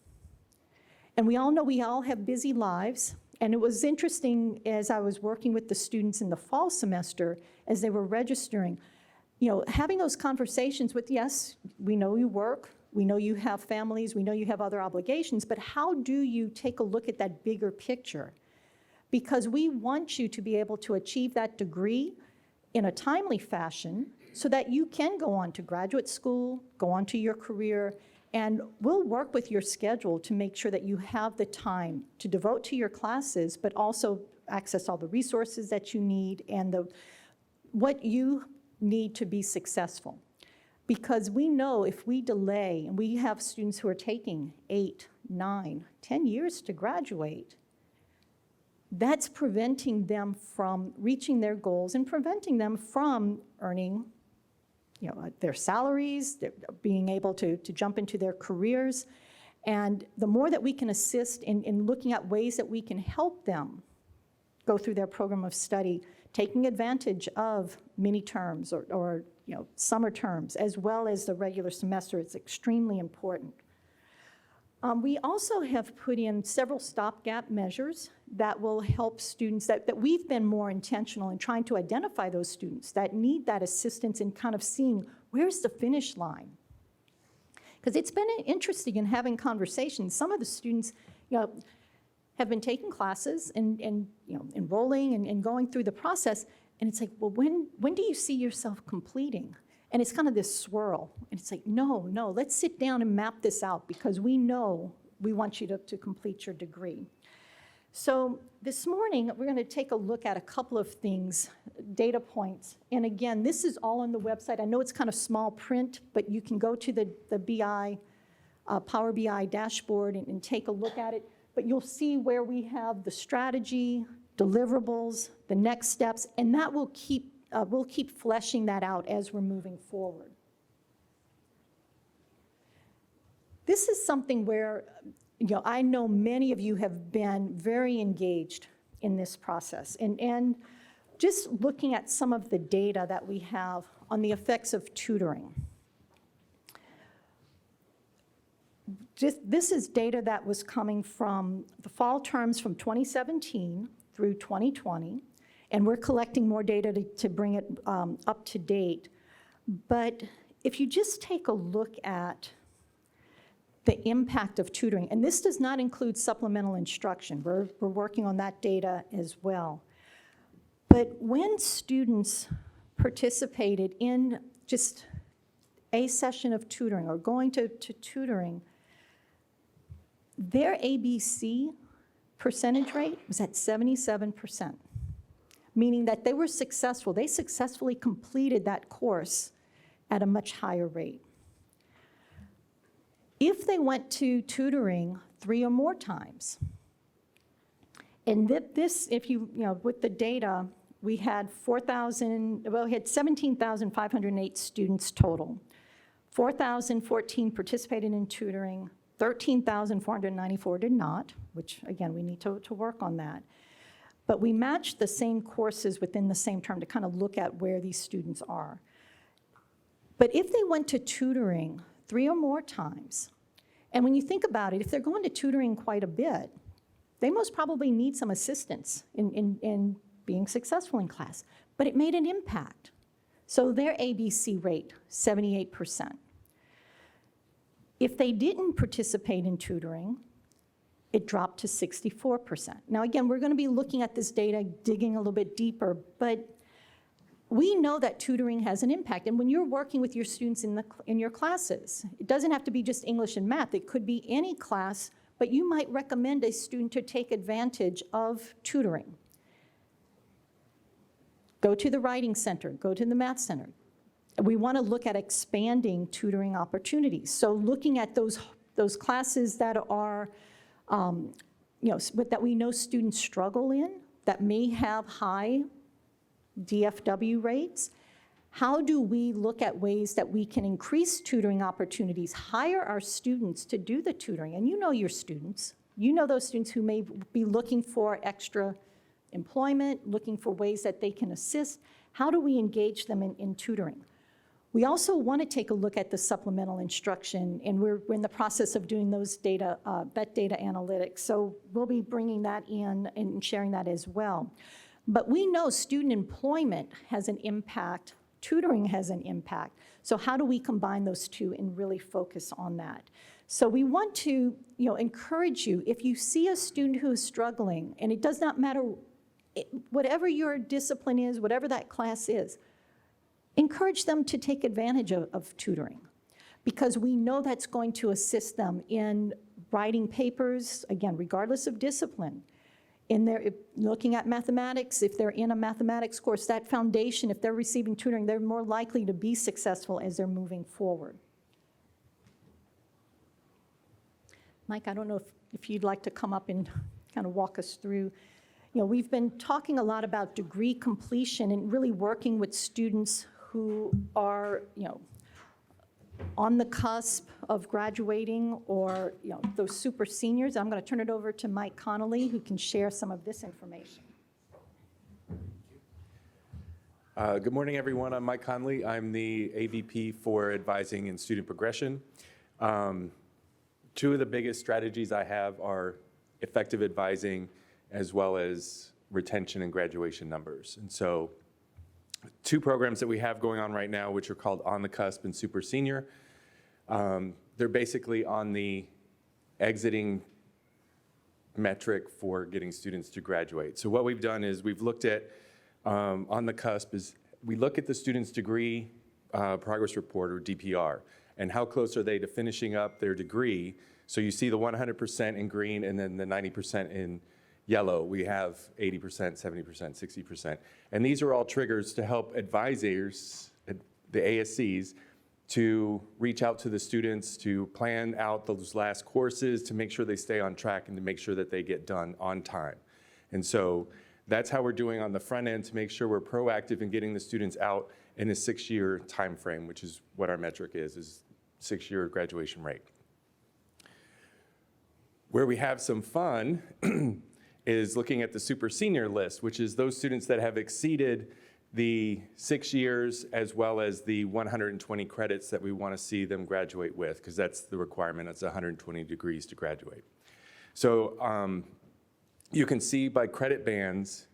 Speaker 5: And we all know we all have busy lives, and it was interesting as I was working with the students in the fall semester as they were registering, having those conversations with, yes, we know you work, we know you have families, we know you have other obligations, but how do you take a look at that bigger picture? Because we want you to be able to achieve that degree in a timely fashion so that you can go on to graduate school, go on to your career, and we'll work with your schedule to make sure that you have the time to devote to your classes, but also access all the resources that you need and what you need to be successful. Because we know if we delay, and we have students who are taking 8, 9, 10 years to graduate, that's preventing them from reaching their goals and preventing them from earning their salaries, being able to jump into their careers. And the more that we can assist in looking at ways that we can help them go through their program of study, taking advantage of mini terms or summer terms, as well as the regular semester, it's extremely important. We also have put in several stopgap measures that will help students, that we've been more intentional in trying to identify those students that need that assistance in kind of seeing where's the finish line. Because it's been interesting in having conversations. Some of the students, have been taking classes and enrolling and going through the process, and it's like, well, when do you see yourself completing? And it's kind of this swirl. And it's like, no, let's sit down and map this out because we know we want you to complete your degree. So this morning, we're going to take a look at a couple of things, data points. And again, this is all on the website. I know it's kind of small print, but you can go to the BI, Power BI dashboard and take a look at it. But you'll see where we have the strategy, deliverables, the next steps, and that will we'll keep fleshing that out as we're moving forward. This is something where, I know many of you have been very engaged in this process. And just looking at some of the data that we have on the effects of tutoring. This is data that was coming from the fall terms from 2017 through 2020. And we're collecting more data to bring it up to date. But if you just take a look at the impact of tutoring, and this does not include supplemental instruction. We're working on that data as well. But when students participated in just a session of tutoring or going to tutoring, their ABC percentage rate was at 77%. Meaning that they were successful. They successfully completed that course at a much higher rate. If they went to tutoring 3 or more times, and this, if with the data, we had 17,508 students total. 4,014 participated in tutoring, 13,494 did not, which again, we need to work on that. But we matched the same courses within the same term to kind of look at where these students are. But if they went to tutoring 3 or more times, and when you think about it, if they're going to tutoring quite a bit, they most probably need some assistance in being successful in class. But it made an impact. So their ABC rate, 78%. If they didn't participate in tutoring, it dropped to 64%. Now again, we're going to be looking at this data, digging a little bit deeper, but we know that tutoring has an impact. And when you're working with your students in your classes, it doesn't have to be just English and math. It could be any class, but you might recommend a student to take advantage of tutoring. Go to the writing center, go to the math center. We want to look at expanding tutoring opportunities. So looking at those classes that are that we know students struggle in, that may have high DFW rates, how do we look at ways that we can increase tutoring opportunities, hire our students to do the tutoring? And you know your students. You know those students who may be looking for extra employment, looking for ways that they can assist. How do we engage them in tutoring? We also want to take a look at the supplemental instruction, and we're in the process of doing those data, that data analytics. So we'll be bringing that in and sharing that as well. But we know student employment has an impact, tutoring has an impact. So how do we combine those two and really focus on that? So we want to encourage you, if you see a student who is struggling, and it does not matter, whatever your discipline is, whatever that class is, encourage them to take advantage of tutoring, because we know that's going to assist them in writing papers, again, regardless of discipline. Looking at mathematics, if they're in a mathematics course, that foundation, if they're receiving tutoring, they're more likely to be successful as they're moving forward. Mike, I don't know if you'd like to come up and kind of walk us through. We've been talking a lot about degree completion and really working with students who are, on the cusp of graduating, or, those super seniors. I'm going to turn it over to Mike Connolly, who can share some of this information.
Speaker 6: Good morning, everyone. I'm Mike Connolly. I'm the AVP for Advising in Student Progression. two of the biggest strategies I have are effective advising as well as retention and graduation numbers. And so two programs that we have going on right now, which are called On the Cusp and Super Senior, they're basically on the exiting metric for getting students to graduate. So what we've done is we've looked at, On the Cusp is we look at the student's degree progress report, or DPR, and how close are they to finishing up their degree. So you see the 100% in green and then the 90% in yellow. We have 80%, 70%, 60%. And these are all triggers to help advisors, the ASCs, to reach out to the students, to plan out those last courses, to make sure they stay on track and to make sure that they get done on time. And so that's how we're doing on the front end to make sure we're proactive in getting the students out in a 6-year time frame, which is what our metric is 6-year graduation rate. Where we have some fun is looking at the super senior list, which is those students that have exceeded the 6 years as well as the 120 credits that we want to see them graduate with, because that's the requirement. It's 120 degrees to graduate. So you can see by credit bands,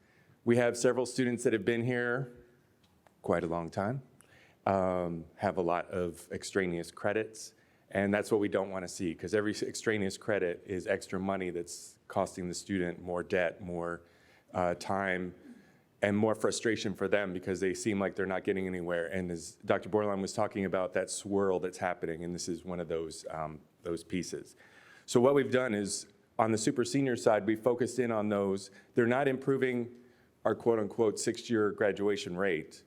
Speaker 6: we have several students that have been here quite a long time, have a lot of extraneous credits, and that's what we don't want to see, because every extraneous credit is extra money that's costing the student more debt, more time, and more frustration for them because they seem like they're not getting anywhere. And as Dr. Borland was talking about, that swirl that's happening, and this is one of those pieces. So what we've done is, on the super senior side, we focused in on those. They're not improving our quote-unquote 6-year graduation rate,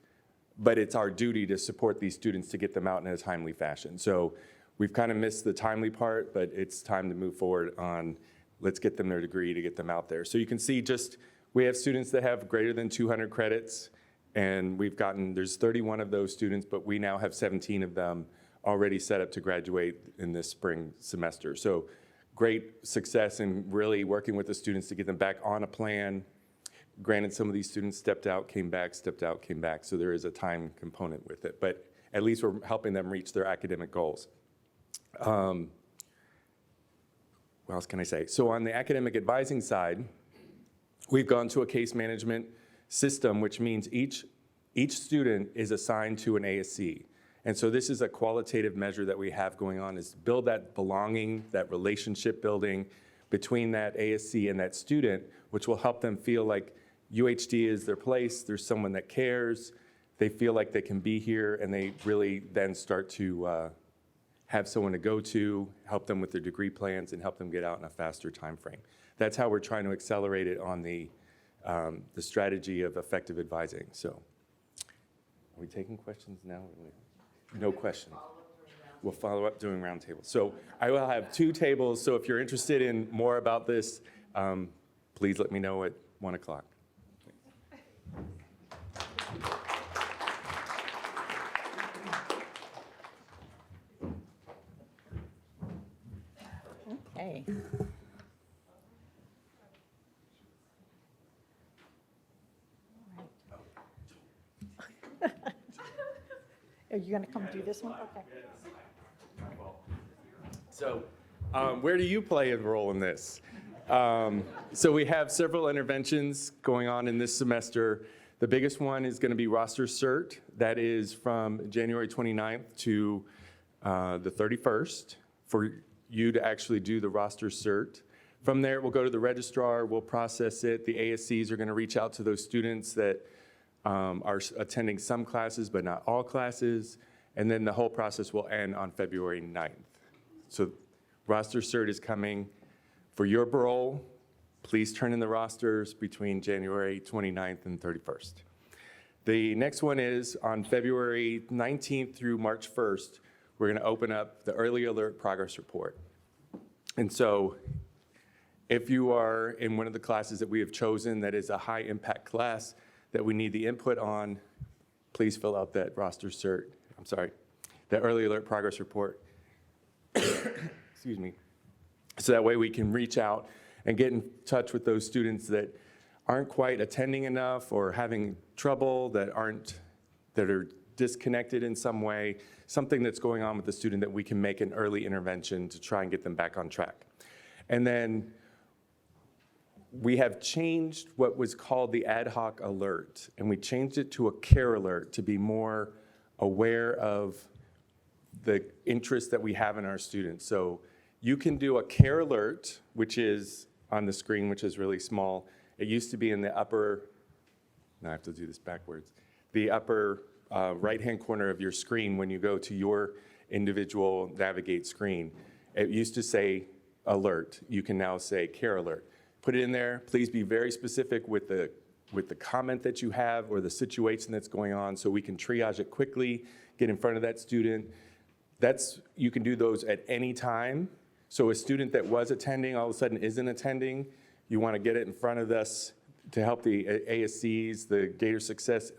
Speaker 6: but it's our duty to support these students to get them out in a timely fashion. So we've kind of missed the timely part, but it's time to move forward on, let's get them their degree to get them out there. So you can see just, we have students that have greater than 200 credits, and there's 31 of those students, but we now have 17 of them already set up to graduate in this spring semester. So great success in really working with the students to get them back on a plan. Granted, some of these students stepped out, came back, stepped out, came back, so there is a time component with it, but at least we're helping them reach their academic goals. What else can I say? So on the academic advising side, we've gone to a case management system, which means each student is assigned to an ASC. And so this is a qualitative measure that we have going on, is to build that belonging, that relationship building between that ASC and that student, which will help them feel like UHD is their place, there's someone that cares, they feel like they can be here, and they really then start to have someone to go to, help them with their degree plans, and help them get out in a faster time frame. That's how we're trying to accelerate it on the strategy of effective advising. So, are we taking questions now? No questions. We'll follow up during roundtable. So I will have 2 tables, so if you're interested in more about this, please let me know at 1 o'clock.
Speaker 5: Okay. Are you going to come do this one? Okay.
Speaker 6: So where do you play a role in this? So we have several interventions going on in this semester. The biggest one is going to be roster cert. That is from January 29th to the 31st for you to actually do the roster cert. From there, we'll go to the registrar, we'll process it. The ASCs are going to reach out to those students that are attending some classes but not all classes, and then the whole process will end on February 9th. So roster cert is coming. For your parole, please turn in the rosters between January 29th and 31st. The next one is on February 19th through March 1st, we're going to open up the early alert progress report. And so if you are in one of the classes that we have chosen that is a high impact class that we need the input on, please fill out that that early alert progress report. Excuse me. So that way we can reach out and get in touch with those students that aren't quite attending enough or having trouble, that are disconnected in some way, something that's going on with the student that we can make an early intervention to try and get them back on track. And then we have changed what was called the ad hoc alert, and we changed it to a care alert to be more aware of the interest that we have in our students. So you can do a care alert, which is on the screen, which is really small. It used to be in the upper, now I have to do this backwards, the upper right-hand corner of your screen when you go to your individual Navigate screen. It used to say alert. You can now say care alert. Put it in there. Please be very specific with the comment that you have or the situation that's going on so we can triage it quickly, get in front of that student. You can do those at any time. So a student that was attending all of a sudden isn't attending, you want to get it in front of us to help the ASCs, the Gator Success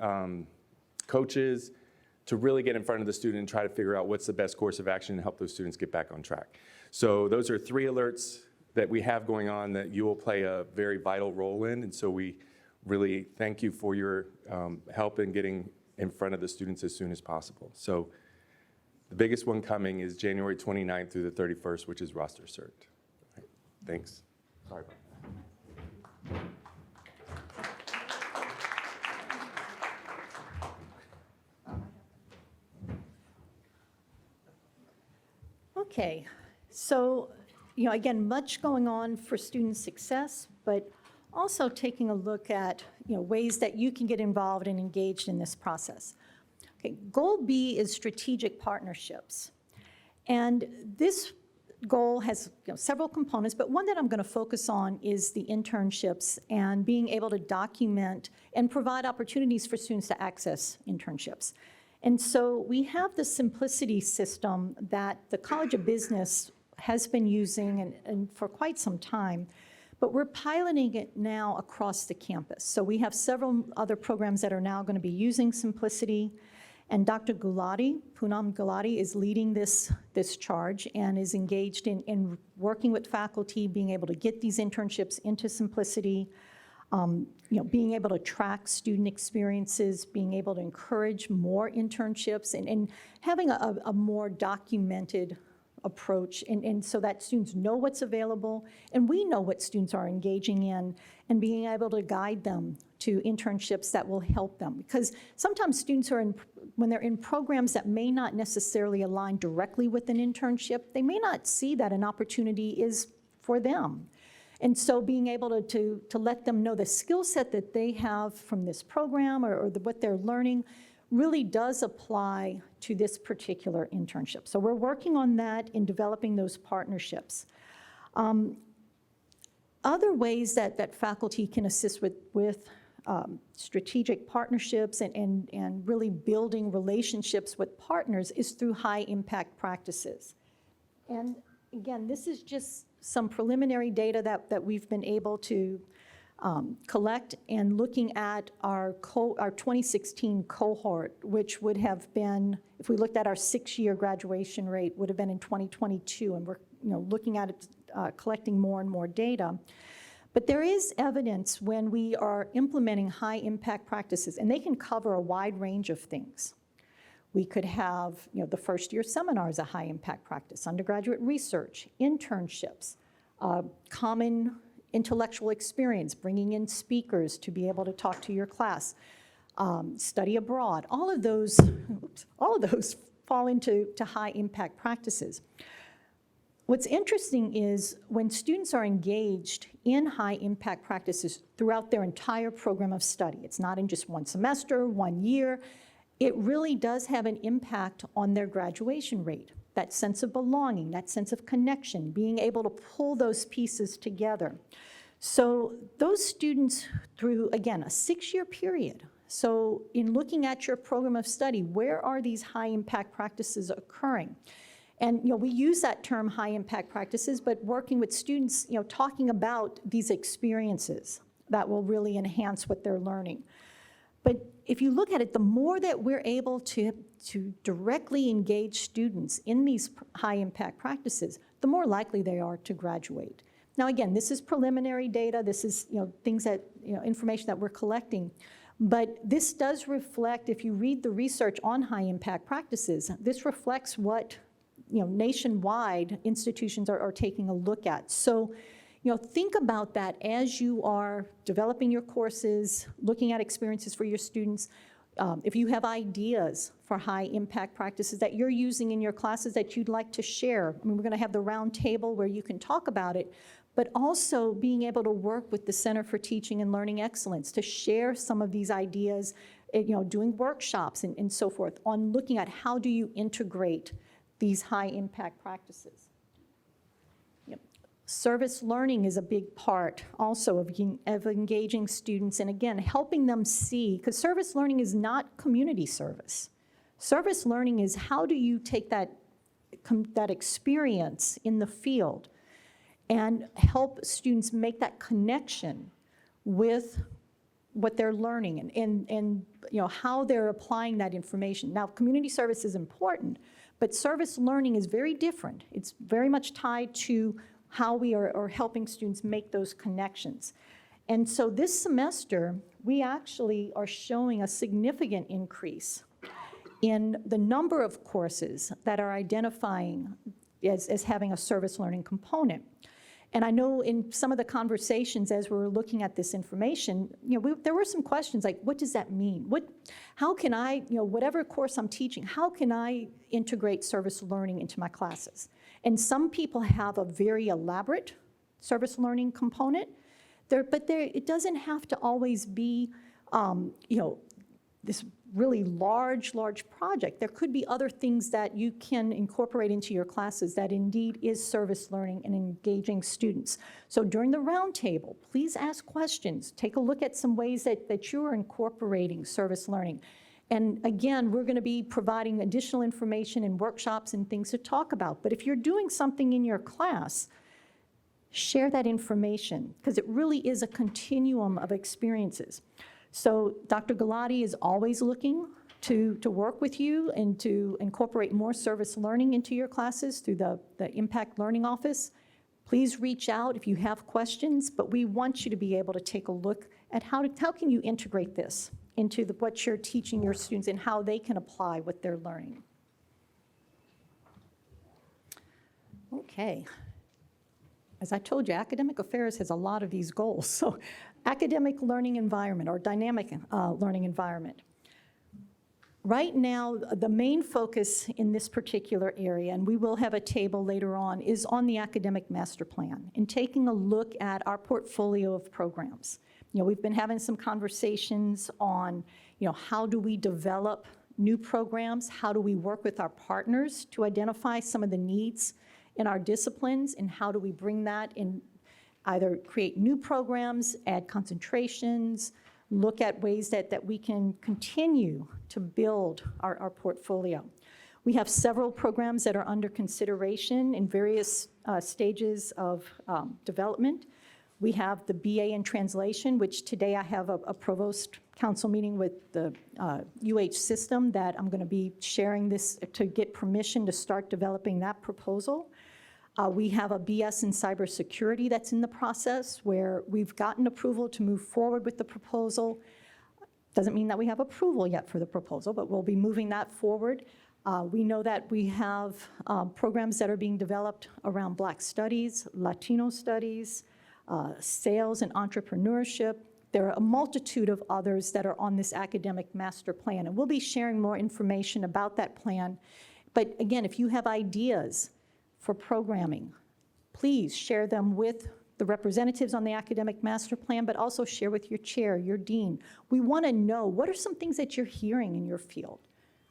Speaker 6: coaches, to really get in front of the student and try to figure out what's the best course of action and help those students get back on track. So those are 3 alerts that we have going on that you will play a very vital role in. And so we really thank you for your help in getting in front of the students as soon as possible. So the biggest one coming is January 29th through the 31st, which is roster cert. All right, thanks. Sorry about that.
Speaker 5: Okay, so, again, much going on for student success, but also taking a look at, ways that you can get involved and engaged in this process. Okay, goal B is strategic partnerships. And this goal has several components, but one that I'm going to focus on is the internships and being able to document and provide opportunities for students to access internships. And so we have the Simplicity system that the College of Business has been using and for quite some time, but we're piloting it now across the campus. So we have several other programs that are now going to be using Simplicity, and Dr. Gulati, Poonam Gulati, is leading this charge and is engaged in working with faculty, being able to get these internships into Simplicity, being able to track student experiences, being able to encourage more internships, and having a more documented approach, and so that students know what's available, and we know what students are engaging in, and being able to guide them to internships that will help them. Because sometimes students when they're in programs that may not necessarily align directly with an internship, they may not see that an opportunity is for them. And so being able to let them know the skill set that they have from this program or what they're learning really does apply to this particular internship. So we're working on that in developing those partnerships. Other ways that faculty can assist with strategic partnerships and really building relationships with partners is through high impact practices. And again, this is just some preliminary data that we've been able to collect, and looking at our 2016 cohort, which would have been, if we looked at our 6-year graduation rate, would have been in 2022, and we're looking at it, collecting more and more data. But there is evidence when we are implementing high impact practices, and they can cover a wide range of things. We could have, the first year seminar is a high impact practice, undergraduate research, internships, common intellectual experience, bringing in speakers to be able to talk to your class, study abroad. All of those fall into high impact practices. What's interesting is when students are engaged in high impact practices throughout their entire program of study, it's not in just one semester, 1 year, it really does have an impact on their graduation rate. That sense of belonging, that sense of connection, being able to pull those pieces together. So those students through, again, a 6-year period. So in looking at your program of study, where are these high impact practices occurring? And we use that term high impact practices, but working with students, talking about these experiences that will really enhance what they're learning. But if you look at it, the more that we're able to directly engage students in these high impact practices, the more likely they are to graduate. Now again, this is preliminary data, this is things that, information that we're collecting, But this does reflect, if you read the research on high impact practices, this reflects what nationwide institutions are taking a look at. So think about that as you are developing your courses, looking at experiences for your students. If you have ideas for high impact practices that you're using in your classes that you'd like to share, I mean, we're going to have the round table where you can talk about it, but also being able to work with the Center for Teaching and Learning Excellence to share some of these ideas, doing workshops and so forth on looking at how do you integrate these high impact practices. Service learning is a big part also of engaging students and again, helping them see, because service learning is not community service. Service learning is how do you take that experience in the field and help students make that connection with what they're learning and how they're applying that information. Now, community service is important, but service learning is very different. It's very much tied to how we are helping students make those connections. And so this semester, we actually are showing a significant increase in the number of courses that are identifying as having a service learning component. And I know in some of the conversations as we were looking at this information, there were some questions like, what does that mean? How can I, whatever course I'm teaching, how can I integrate service learning into my classes? And some people have a very elaborate service learning component, but it doesn't have to always be, this really large project. There could be other things that you can incorporate into your classes that indeed is service learning and engaging students. So during the roundtable, please ask questions. Take a look at some ways that you are incorporating service learning. And again, we're going to be providing additional information and workshops and things to talk about. But if you're doing something in your class, share that information, because it really is a continuum of experiences. So Dr. Galati is always looking to work with you and to incorporate more service learning into your classes through the Impact Learning Office. Please reach out if you have questions, but we want you to be able to take a look at how can you integrate this into what you're teaching your students and how they can apply what they're learning. Okay. As I told you, Academic Affairs has a lot of these goals. So academic learning environment or dynamic learning environment. Right now, the main focus in this particular area, and we will have a table later on, is on the academic master plan and taking a look at our portfolio of programs. We've been having some conversations on, how do we develop new programs? How do we work with our partners to identify some of the needs in our disciplines, and how do we bring that in, either create new programs, add concentrations, look at ways that we can continue to build our portfolio. We have several programs that are under consideration in various stages of development. We have the BA in translation, which today I have a provost council meeting with the UH system that I'm going to be sharing this to get permission to start developing that proposal. We have a BS in cybersecurity that's in the process where we've gotten approval to move forward with the proposal. Doesn't mean that we have approval yet for the proposal, but we'll be moving that forward. We know that we have programs that are being developed around Black studies, Latino studies, sales and entrepreneurship. There are a multitude of others that are on this academic master plan, and we'll be sharing more information about that plan. But again, if you have ideas for programming, please share them with the representatives on the academic master plan, but also share with your chair, your dean. We want to know, what are some things that you're hearing in your field?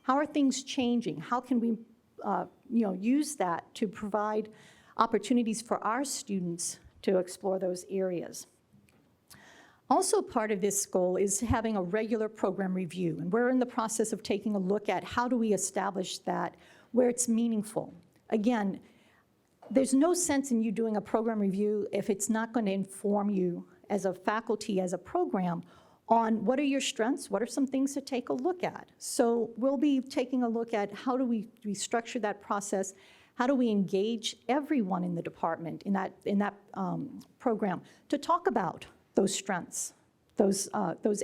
Speaker 5: How are things changing? How can we use that to provide opportunities for our students to explore those areas? Also part of this goal is having a regular program review, and we're in the process of taking a look at how do we establish that where it's meaningful. Again, there's no sense in you doing a program review if it's not going to inform you as a faculty, as a program, on what are your strengths, what are some things to take a look at. So we'll be taking a look at how do we structure that process, how do we engage everyone in the department in that program to talk about those strengths, those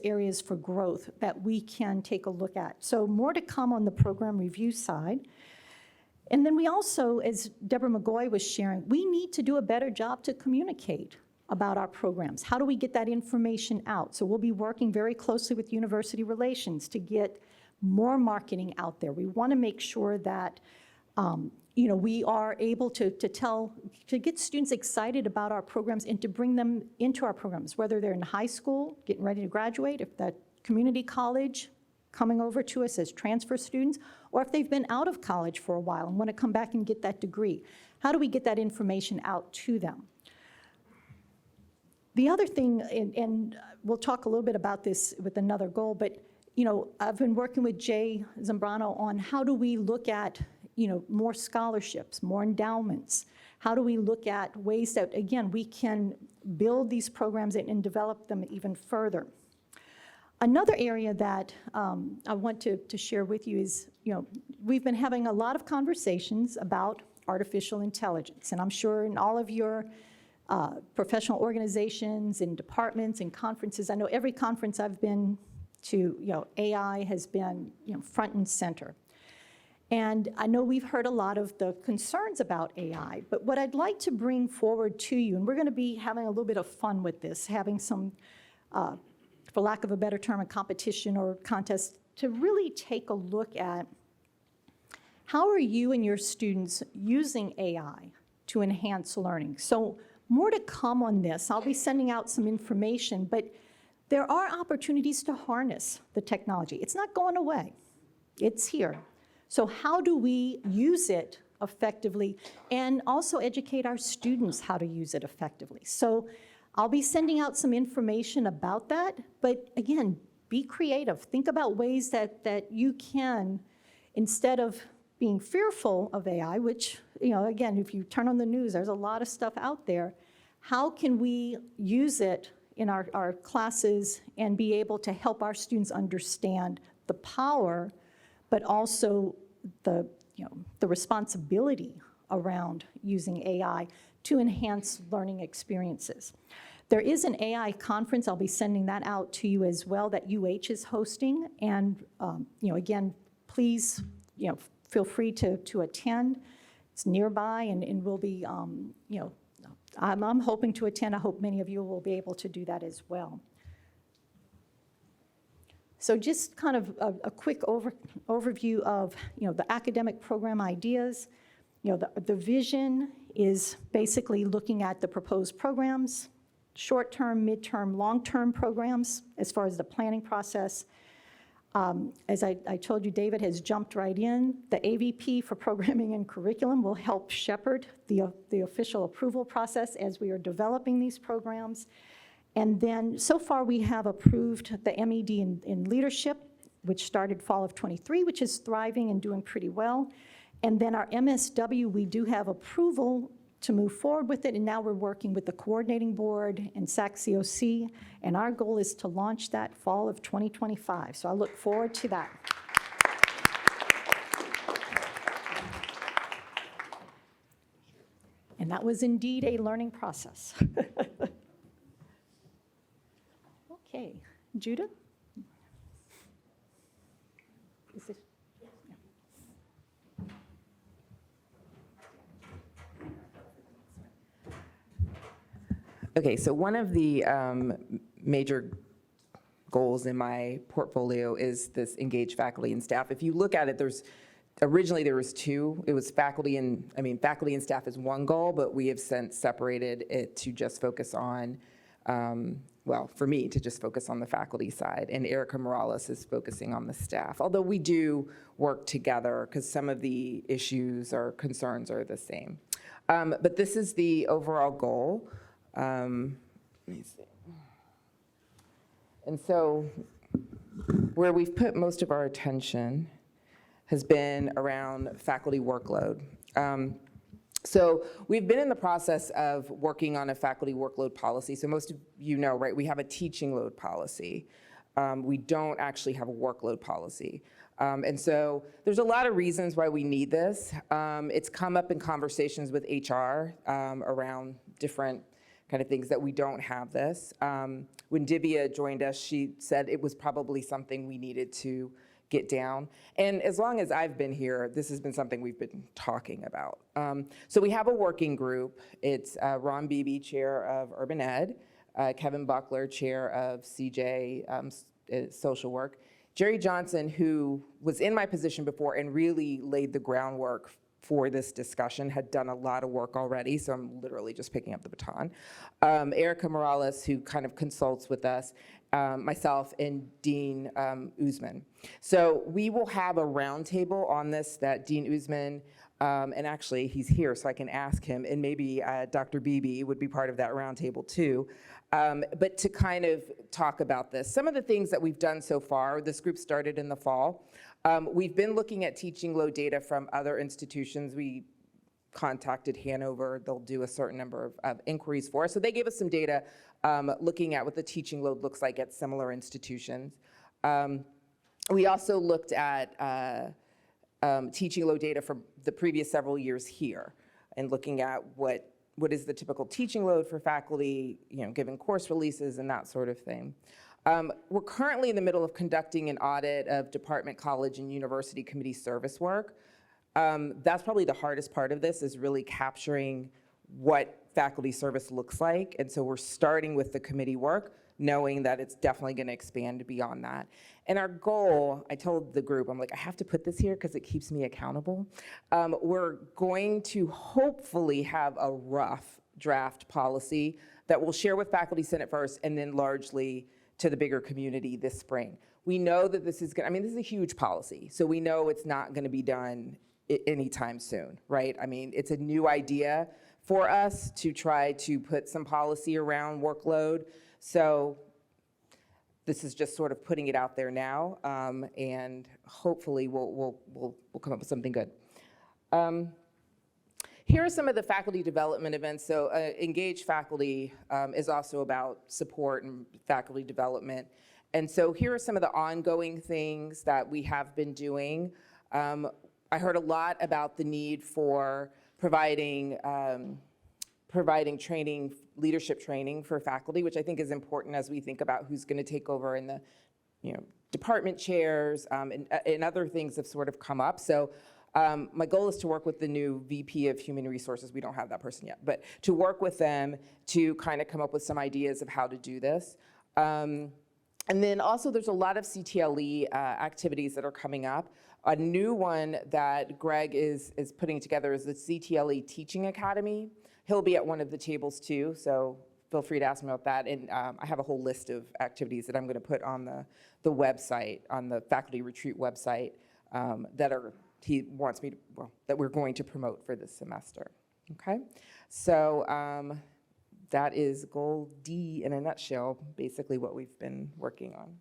Speaker 5: areas for growth that we can take a look at. So more to come on the program review side. And then we also, as Deborah McGoy was sharing, we need to do a better job to communicate about our programs. How do we get that information out? So we'll be working very closely with university relations to get more marketing out there. We want to make sure that we are able to get students excited about our programs and to bring them into our programs, whether they're in high school, getting ready to graduate, if that community college coming over to us as transfer students, or if they've been out of college for a while and want to come back and get that degree. How do we get that information out to them? The other thing, and we'll talk a little bit about this with another goal, but I've been working with Jay Zambrano on how do we look at more scholarships, more endowments? How do we look at ways that, again, we can build these programs and develop them even further? Another area that I want to share with you is, we've been having a lot of conversations about artificial intelligence, and I'm sure in all of your professional organizations and departments and conferences, I know every conference I've been to, AI has been, front and center. And I know we've heard a lot of the concerns about AI, but what I'd like to bring forward to you, and we're going to be having a little bit of fun with this, having some, for lack of a better term, a competition or contest, to really take a look at how are you and your students using AI to enhance learning. So more to come on this. I'll be sending out some information, but there are opportunities to harness the technology. It's not going away. It's here. So how do we use it effectively and also educate our students how to use it effectively? So I'll be sending out some information about that, but again, be creative. Think about ways that you can, instead of being fearful of AI, which, again, if you turn on the news, there's a lot of stuff out there. How can we use it in our classes and be able to help our students understand the power, but also the responsibility around using AI to enhance learning experiences. There is an AI conference, I'll be sending that out to you as well, that UH is hosting. And again, please feel free to attend. It's nearby, and we'll be, I'm hoping to attend. I hope many of you will be able to do that as well. So just kind of a quick overview of the academic program ideas. The vision is basically looking at the proposed programs, short-term, mid-term, long-term programs as far as the planning process. As I told you, David has jumped right in. The AVP for programming and curriculum will help shepherd the official approval process as we are developing these programs. And then so far we have approved the MED in leadership, which started fall of '23, which is thriving and doing pretty well. And then our MSW, we do have approval to move forward with it, and now we're working with the coordinating board and SAC-COC, and our goal is to launch that fall of 2025. So I look forward to that. And that was indeed a learning process. Okay, Judith? Is this?
Speaker 1: Okay, so one of the major goals in my portfolio is this engaged faculty and staff. If you look at it, originally there was two. It was faculty and staff is one goal, but we have since separated it to just focus on, for me, to just focus on the faculty side. And Erica Morales is focusing on the staff, although we do work together because some of the issues or concerns are the same. But this is the overall goal. Let me see. And so where we've put most of our attention has been around faculty workload. So we've been in the process of working on a faculty workload policy. So most of you know, right, we have a teaching load policy. We don't actually have a workload policy. And so there's a lot of reasons why we need this. It's come up in conversations with HR around different kind of things that we don't have this. When Divya joined us, she said it was probably something we needed to get down. And as long as I've been here, this has been something we've been talking about. So we have a working group. It's Ron Beebe, chair of Urban Ed, Kevin Buckler, chair of CJ Social Work, Jerry Johnson, who was in my position before and really laid the groundwork for this discussion, had done a lot of work already, so I'm literally just picking up the baton. Erica Morales, who kind of consults with us, myself, and Dean Uzman. So we will have a roundtable on this that Dean Uzman, and actually he's here so I can ask him, and maybe Dr. Beebe would be part of that roundtable too, but to kind of talk about this. Some of the things that we've done so far, this group started in the fall. We've been looking at teaching load data from other institutions. We contacted Hanover. They'll do a certain number of inquiries for us. So they gave us some data looking at what the teaching load looks like at similar institutions. We also looked at teaching load data from the previous several years here and looking at what is the typical teaching load for faculty, given course releases and that sort of thing. We're currently in the middle of conducting an audit of department, college, and university committee service work. That's probably the hardest part of this, is really capturing what faculty service looks like. And so we're starting with the committee work, knowing that it's definitely going to expand beyond that. And our goal, I told the group, I'm like, I have to put this here because it keeps me accountable. We're going to hopefully have a rough draft policy that we'll share with Faculty Senate first, and then largely to the bigger community this spring. We know that this is this is a huge policy, so we know it's not going to be done anytime soon, right? It's a new idea for us to try to put some policy around workload. So this is just sort of putting it out there now, and hopefully we'll come up with something good. Here are some of the faculty development events. So Engage Faculty is also about support and faculty development. And so here are some of the ongoing things that we have been doing. I heard a lot about the need for providing training, leadership training for faculty, which I think is important as we think about who's going to take over in the department chairs, and other things have sort of come up. So my goal is to work with the new VP of Human Resources. We don't have that person yet, but to work with them to kind of come up with some ideas of how to do this. And then also there's a lot of CTLE activities that are coming up. A new one that Greg is putting together is the CTLE Teaching Academy. He'll be at one of the tables too, so feel free to ask me about that. And I have a whole list of activities that I'm going to put on the website, on the faculty retreat website, he wants me to, that we're going to promote for this semester. Okay, so that is goal D in a nutshell, basically what we've been working on.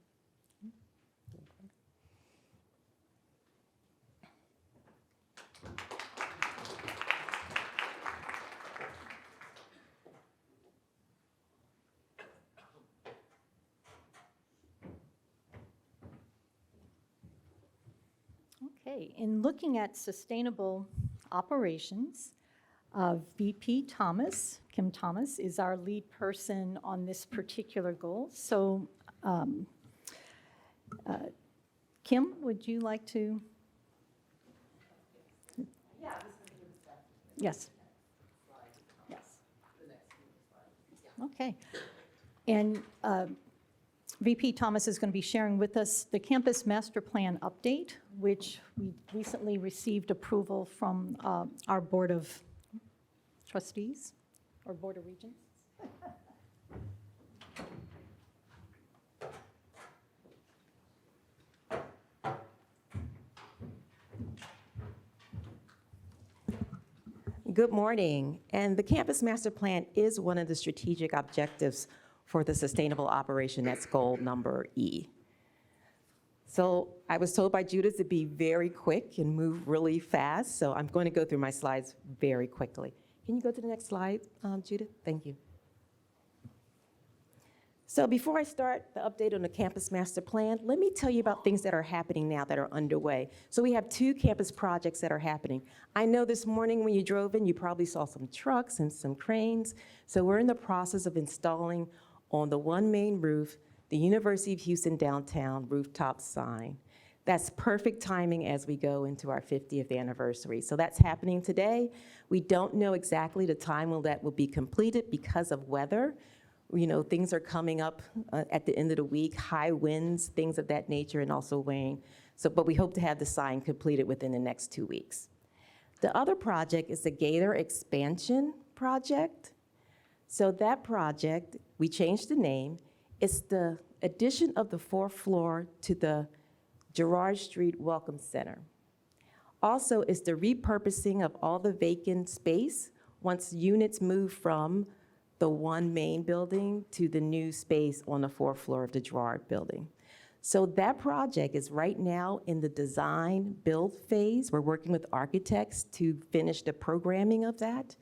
Speaker 5: Okay, in looking at sustainable operations, VP Thomas, Kim Thomas, is our lead person on this particular goal. So, Kim, would you like to? Yeah, yes. Yes. Okay. And VP Thomas is going to be sharing with us the campus master plan update, which we recently received approval from our Board of Trustees, or Board of Regents.
Speaker 7: Good morning. And the Campus Master Plan is one of the strategic objectives for the sustainable operation. That's goal number E. So I was told by Judith to be very quick and move really fast, so I'm going to go through my slides very quickly. Can you go to the next slide, Judith? Thank you. So before I start the update on the campus master plan, let me tell you about things that are happening now that are underway. So we have 2 campus projects that are happening. I know this morning when you drove in, you probably saw some trucks and some cranes. So we're in the process of installing on the one main roof, the University of Houston downtown rooftop sign. That's perfect timing as we go into our 50th anniversary. So that's happening today. We don't know exactly the time when that will be completed because of weather. You know, things are coming up at the end of the week, high winds, things of that nature, and also rain. So, but we hope to have the sign completed within the next 2 weeks. The other project is the Gator Expansion Project. So that project, we changed the name. It's the addition of the 4th floor to the Girard Street Welcome Center. Also, it's the repurposing of all the vacant space once units move from the one main building to the new space on the 4th floor of the Girard building. So that project is right now in the design build phase. We're working with architects to finish the programming of that.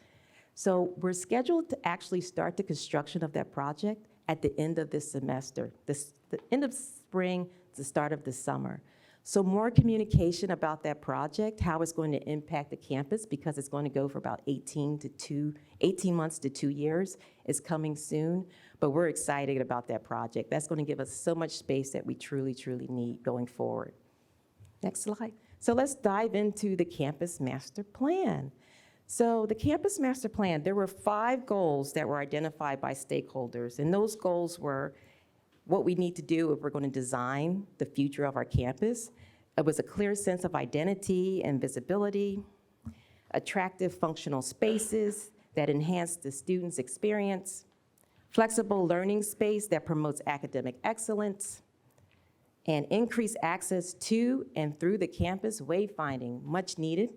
Speaker 7: So we're scheduled to actually start the construction of that project at the end of this semester, the end of spring, the start of the summer. So more communication about that project, how it's going to impact the campus, because it's going to go for about 18 months to 2 years, is coming soon. But we're excited about that project. That's going to give us so much space that we truly, truly need going forward. Next slide. So let's dive into the campus master plan. So the campus master plan, there were 5 goals that were identified by stakeholders, and those goals were what we need to do if we're going to design the future of our campus. It was a clear sense of identity and visibility, attractive functional spaces that enhance the student's experience, flexible learning space that promotes academic excellence, and increased access to and through the campus wayfinding, much needed,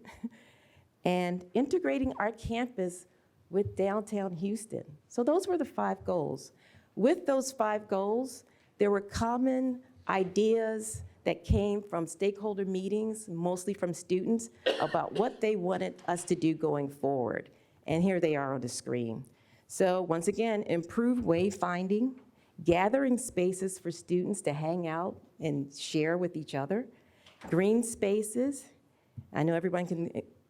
Speaker 7: and integrating our campus with downtown Houston. So those were the 5 goals. With those 5 goals, there were common ideas that came from stakeholder meetings, mostly from students, about what they wanted us to do going forward. And here they are on the screen. So once again, improve wayfinding, gathering spaces for students to hang out and share with each other, green spaces. I know everyone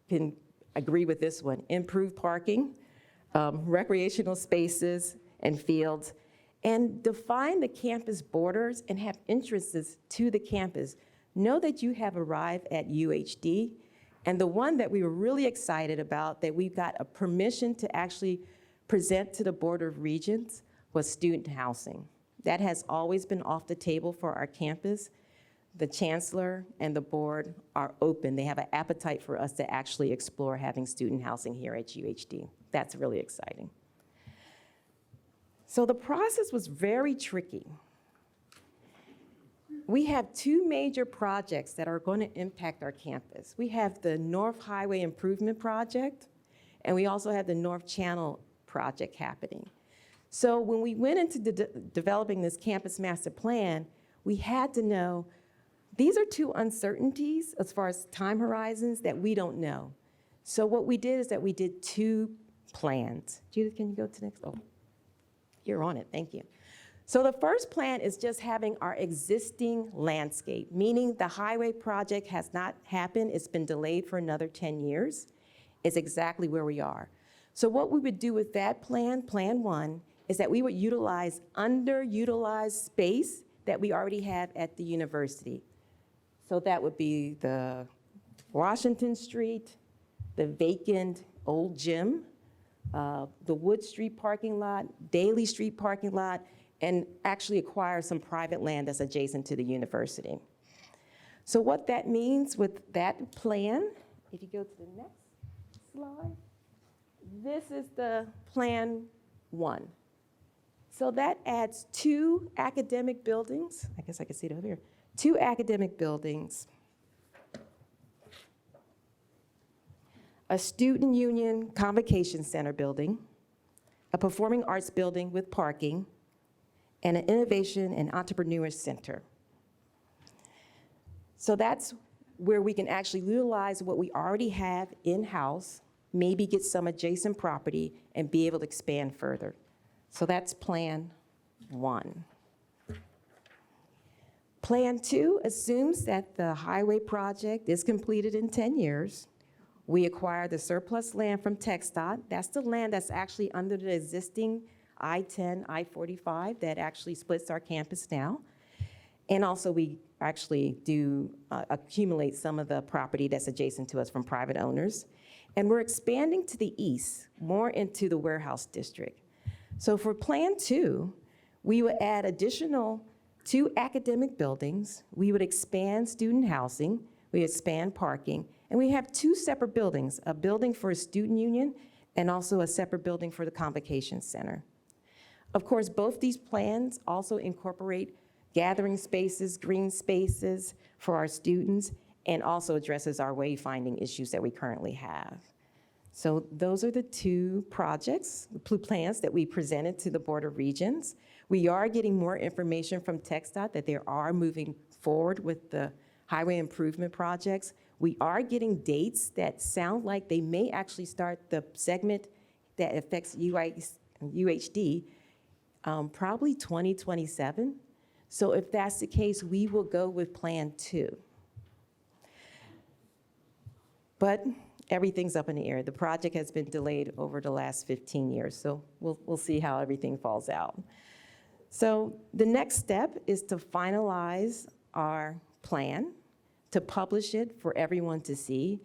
Speaker 7: can agree with this one. Improve parking, recreational spaces and fields, and define the campus borders and have entrances to the campus. Know that you have arrived at UHD, and the one that we were really excited about, that we got a permission to actually present to the Board of Regents, was student housing. That has always been off the table for our campus. The chancellor and the board are open. They have an appetite for us to actually explore having student housing here at UHD. That's really exciting. So the process was very tricky. We have 2 major projects that are going to impact our campus. We have the North Highway Improvement Project, and we also have the North Channel Project happening. So when we went into developing this campus master plan, we had to know these are 2 uncertainties as far as time horizons that we don't know. So what we did is that we did 2 plans. Judith, can you go to the next? Oh, you're on it, thank you. So the first plan is just having our existing landscape, meaning the highway project has not happened, it's been delayed for another 10 years, is exactly where we are. So what we would do with that plan, Plan 1, is that we would utilize underutilized space that we already have at the university. So that would be the Washington Street, the vacant old gym, the Wood Street parking lot, Daly Street parking lot, and actually acquire some private land that's adjacent to the university. So what that means with that plan, if you go to the next slide, this is the Plan 1. So that adds 2 academic buildings. I guess I can see it over here. 2 academic buildings, a student union convocation center building, a performing arts building with parking, and an innovation and entrepreneur center. So that's where we can actually utilize what we already have in-house, maybe get some adjacent property, and be able to expand further. So that's Plan 1. Plan 2 assumes that the highway project is completed in 10 years. We acquire the surplus land from TxDOT. That's the land that's actually under the existing I-10, I-45 that actually splits our campus now. And also, we actually do accumulate some of the property that's adjacent to us from private owners. And we're expanding to the east, more into the warehouse district. So for Plan 2, we would add additional 2 academic buildings. We would expand student housing. We expand parking. And we have 2 separate buildings, a building for a student union and also a separate building for the Convocation Center. Of course, both these plans also incorporate gathering spaces, green spaces for our students, and also addresses our wayfinding issues that we currently have. So those are the 2 projects, the plans that we presented to the Board of Regents. We are getting more information from TxDOT that they are moving forward with the highway improvement projects. We are getting dates that sound like they may actually start the segment that affects UHD probably 2027. So if that's the case, we will go with Plan 2. But everything's up in the air. The project has been delayed over the last 15 years, so we'll see how everything falls out. So the next step is to finalize our plan, to publish it for everyone to see,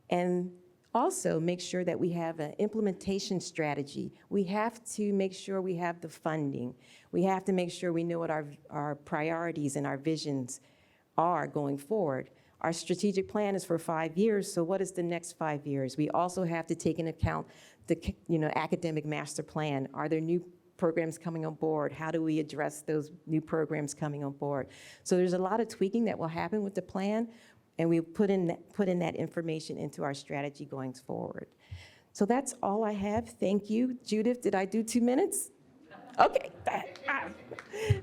Speaker 7: and also make sure that we have an implementation strategy. We have to make sure we have the funding. We have to make sure we know what our priorities and our visions are going forward. Our strategic plan is for 5 years, so what is the next 5 years? We also have to take into account the academic master plan. Are there new programs coming on board? How do we address those new programs coming on board? So there's a lot of tweaking that will happen with the plan, and we put in that information into our strategy going forward. So that's all I have. Thank you. Judith, did I do 2 minutes? Okay.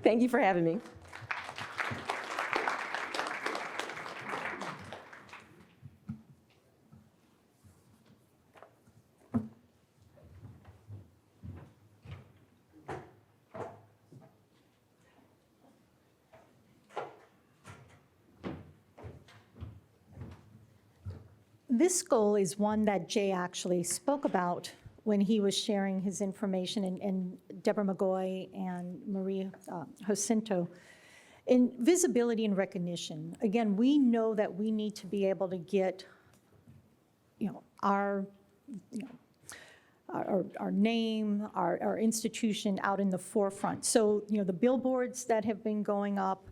Speaker 7: Thank you for having me.
Speaker 5: This goal is one that Jay actually spoke about when he was sharing his information, and Deborah McGoy and Marie Jacinto. In visibility and recognition, again, we know that we need to be able to get, our name, our institution out in the forefront. So, the billboards that have been going up,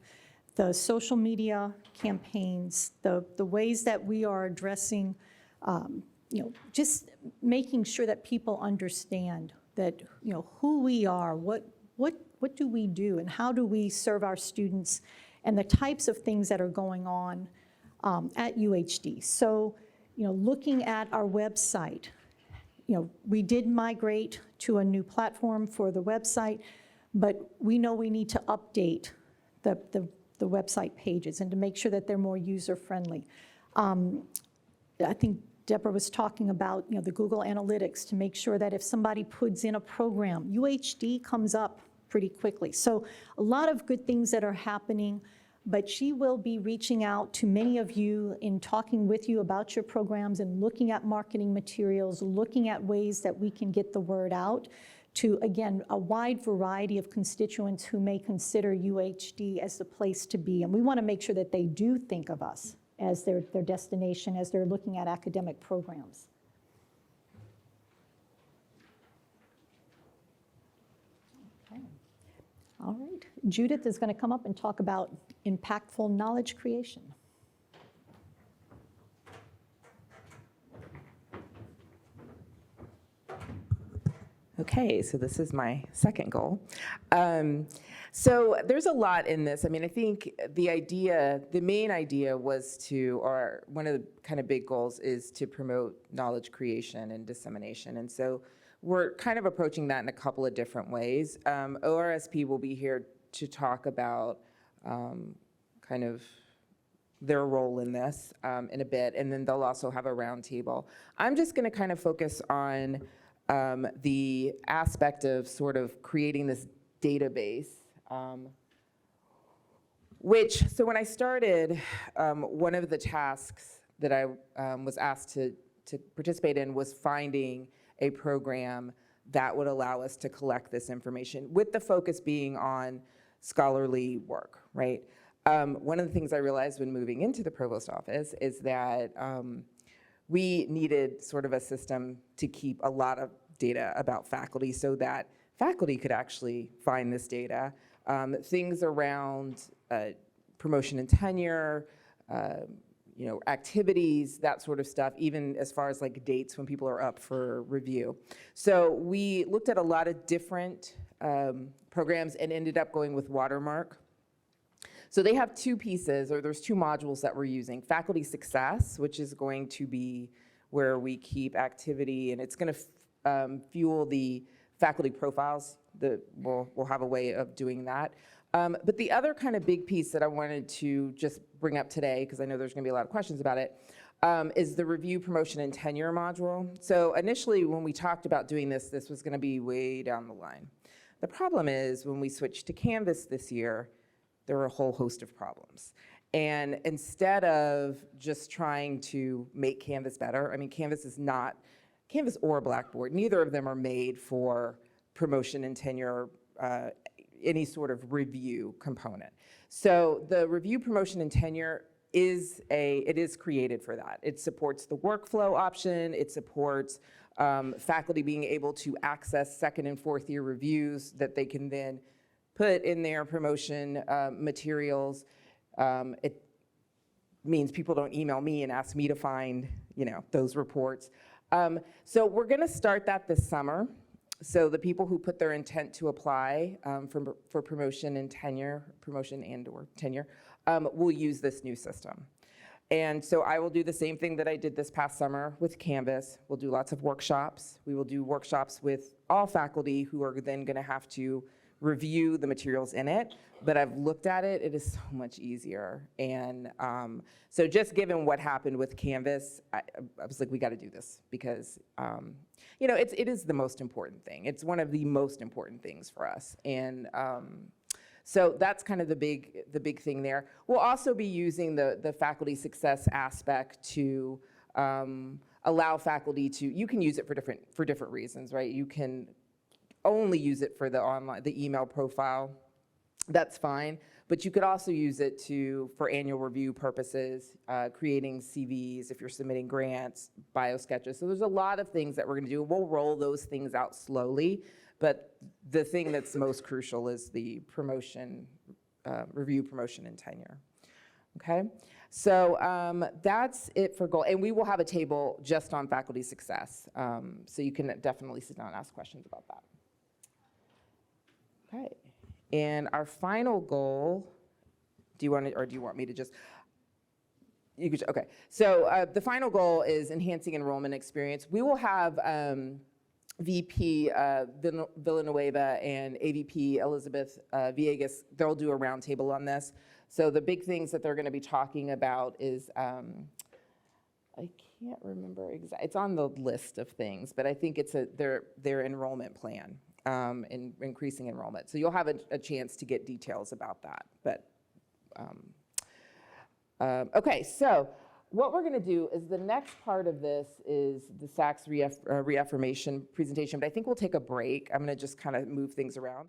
Speaker 5: the social media campaigns, the ways that we are addressing, just making sure that people understand that, who we are, what do we do, and how do we serve our students, and the types of things that are going on at UHD. So, looking at our website, we did migrate to a new platform for the website, but we know we need to update the website pages and to make sure that they're more user-friendly. I think Deborah was talking about, the Google Analytics to make sure that if somebody puts in a program, UHD comes up pretty quickly. So a lot of good things that are happening, but she will be reaching out to many of you in talking with you about your programs and looking at marketing materials, looking at ways that we can get the word out to, again, a wide variety of constituents who may consider UHD as the place to be. And we want to make sure that they do think of us as their destination, as they're looking at academic programs. Okay. All right. Judith is going to come up and talk about impactful knowledge creation.
Speaker 1: Okay, so this is my second goal. So there's a lot in this. I mean, I think the main idea was to, or one of the kind of big goals is to promote knowledge creation and dissemination. And so we're kind of approaching that in a couple of different ways. ORSP will be here to talk about kind of their role in this in a bit, and then they'll also have a roundtable. I'm just gonna kind of focus on the aspect of sort of creating this database, which, so when I started, one of the tasks that I was asked to participate in was finding a program that would allow us to collect this information, with the focus being on scholarly work, right? One of the things I realized when moving into the provost office is that we needed sort of a system to keep a lot of data about faculty so that faculty could actually find this data. Things around promotion and tenure, activities, that sort of stuff, even as far as like dates when people are up for review. So we looked at a lot of different programs and ended up going with Watermark. So they have two pieces, or there's two modules that we're using. Faculty Success, which is going to be where we keep activity, and it's going to fuel the faculty profiles. We'll have a way of doing that. But the other kind of big piece that I wanted to just bring up today, because I know there's going to be a lot of questions about it, is the review, promotion, and tenure module. So initially, when we talked about doing this, this was going to be way down the line. The problem is when we switched to Canvas this year, there were a whole host of problems. And instead of just trying to make Canvas better, I mean, Canvas or Blackboard, neither of them are made for promotion and tenure, any sort of review component. So the review, promotion, and tenure it is created for that. It supports the workflow option. It supports faculty being able to access second and fourth year reviews that they can then put in their promotion materials. It means people don't email me and ask me to find, those reports. So we're gonna start that this summer. So the people who put their intent to apply for promotion and or tenure will use this new system. And so I will do the same thing that I did this past summer with Canvas. We'll do lots of workshops. We will do workshops with all faculty who are then gonna have to review the materials in it, but I've looked at it, it is so much easier. And so just given what happened with Canvas, I was like, we gotta do this because, it is the most important thing. It's one of the most important things for us. And so that's kind of the big thing there. We'll also be using the faculty success aspect to allow faculty you can use it for different reasons, right? You can only use it for the email profile, that's fine. But you could also use it for annual review purposes, creating CVs if you're submitting grants, bio sketches. So there's a lot of things that we're gonna do. We'll roll those things out slowly, but the thing that's most crucial is the promotion, review, promotion, and tenure. Okay, so that's it for goal. And we will have a table just on faculty success. So you can definitely sit down and ask questions about that. Okay, and our final goal, do you want me to just, you could, okay. So the final goal is enhancing enrollment experience. We will have VP Villanueva and AVP Elizabeth Villegas, they'll do a roundtable on this. So the big things that they're gonna be talking about is, I can't remember exactly, it's on the list of things, but I think it's their enrollment plan. In increasing enrollment. So you'll have a chance to get details about that. But okay, so what we're going to do is the next part of this is the SACS reaffirmation presentation, but I think we'll take a break. I'm going to just kind of move things around.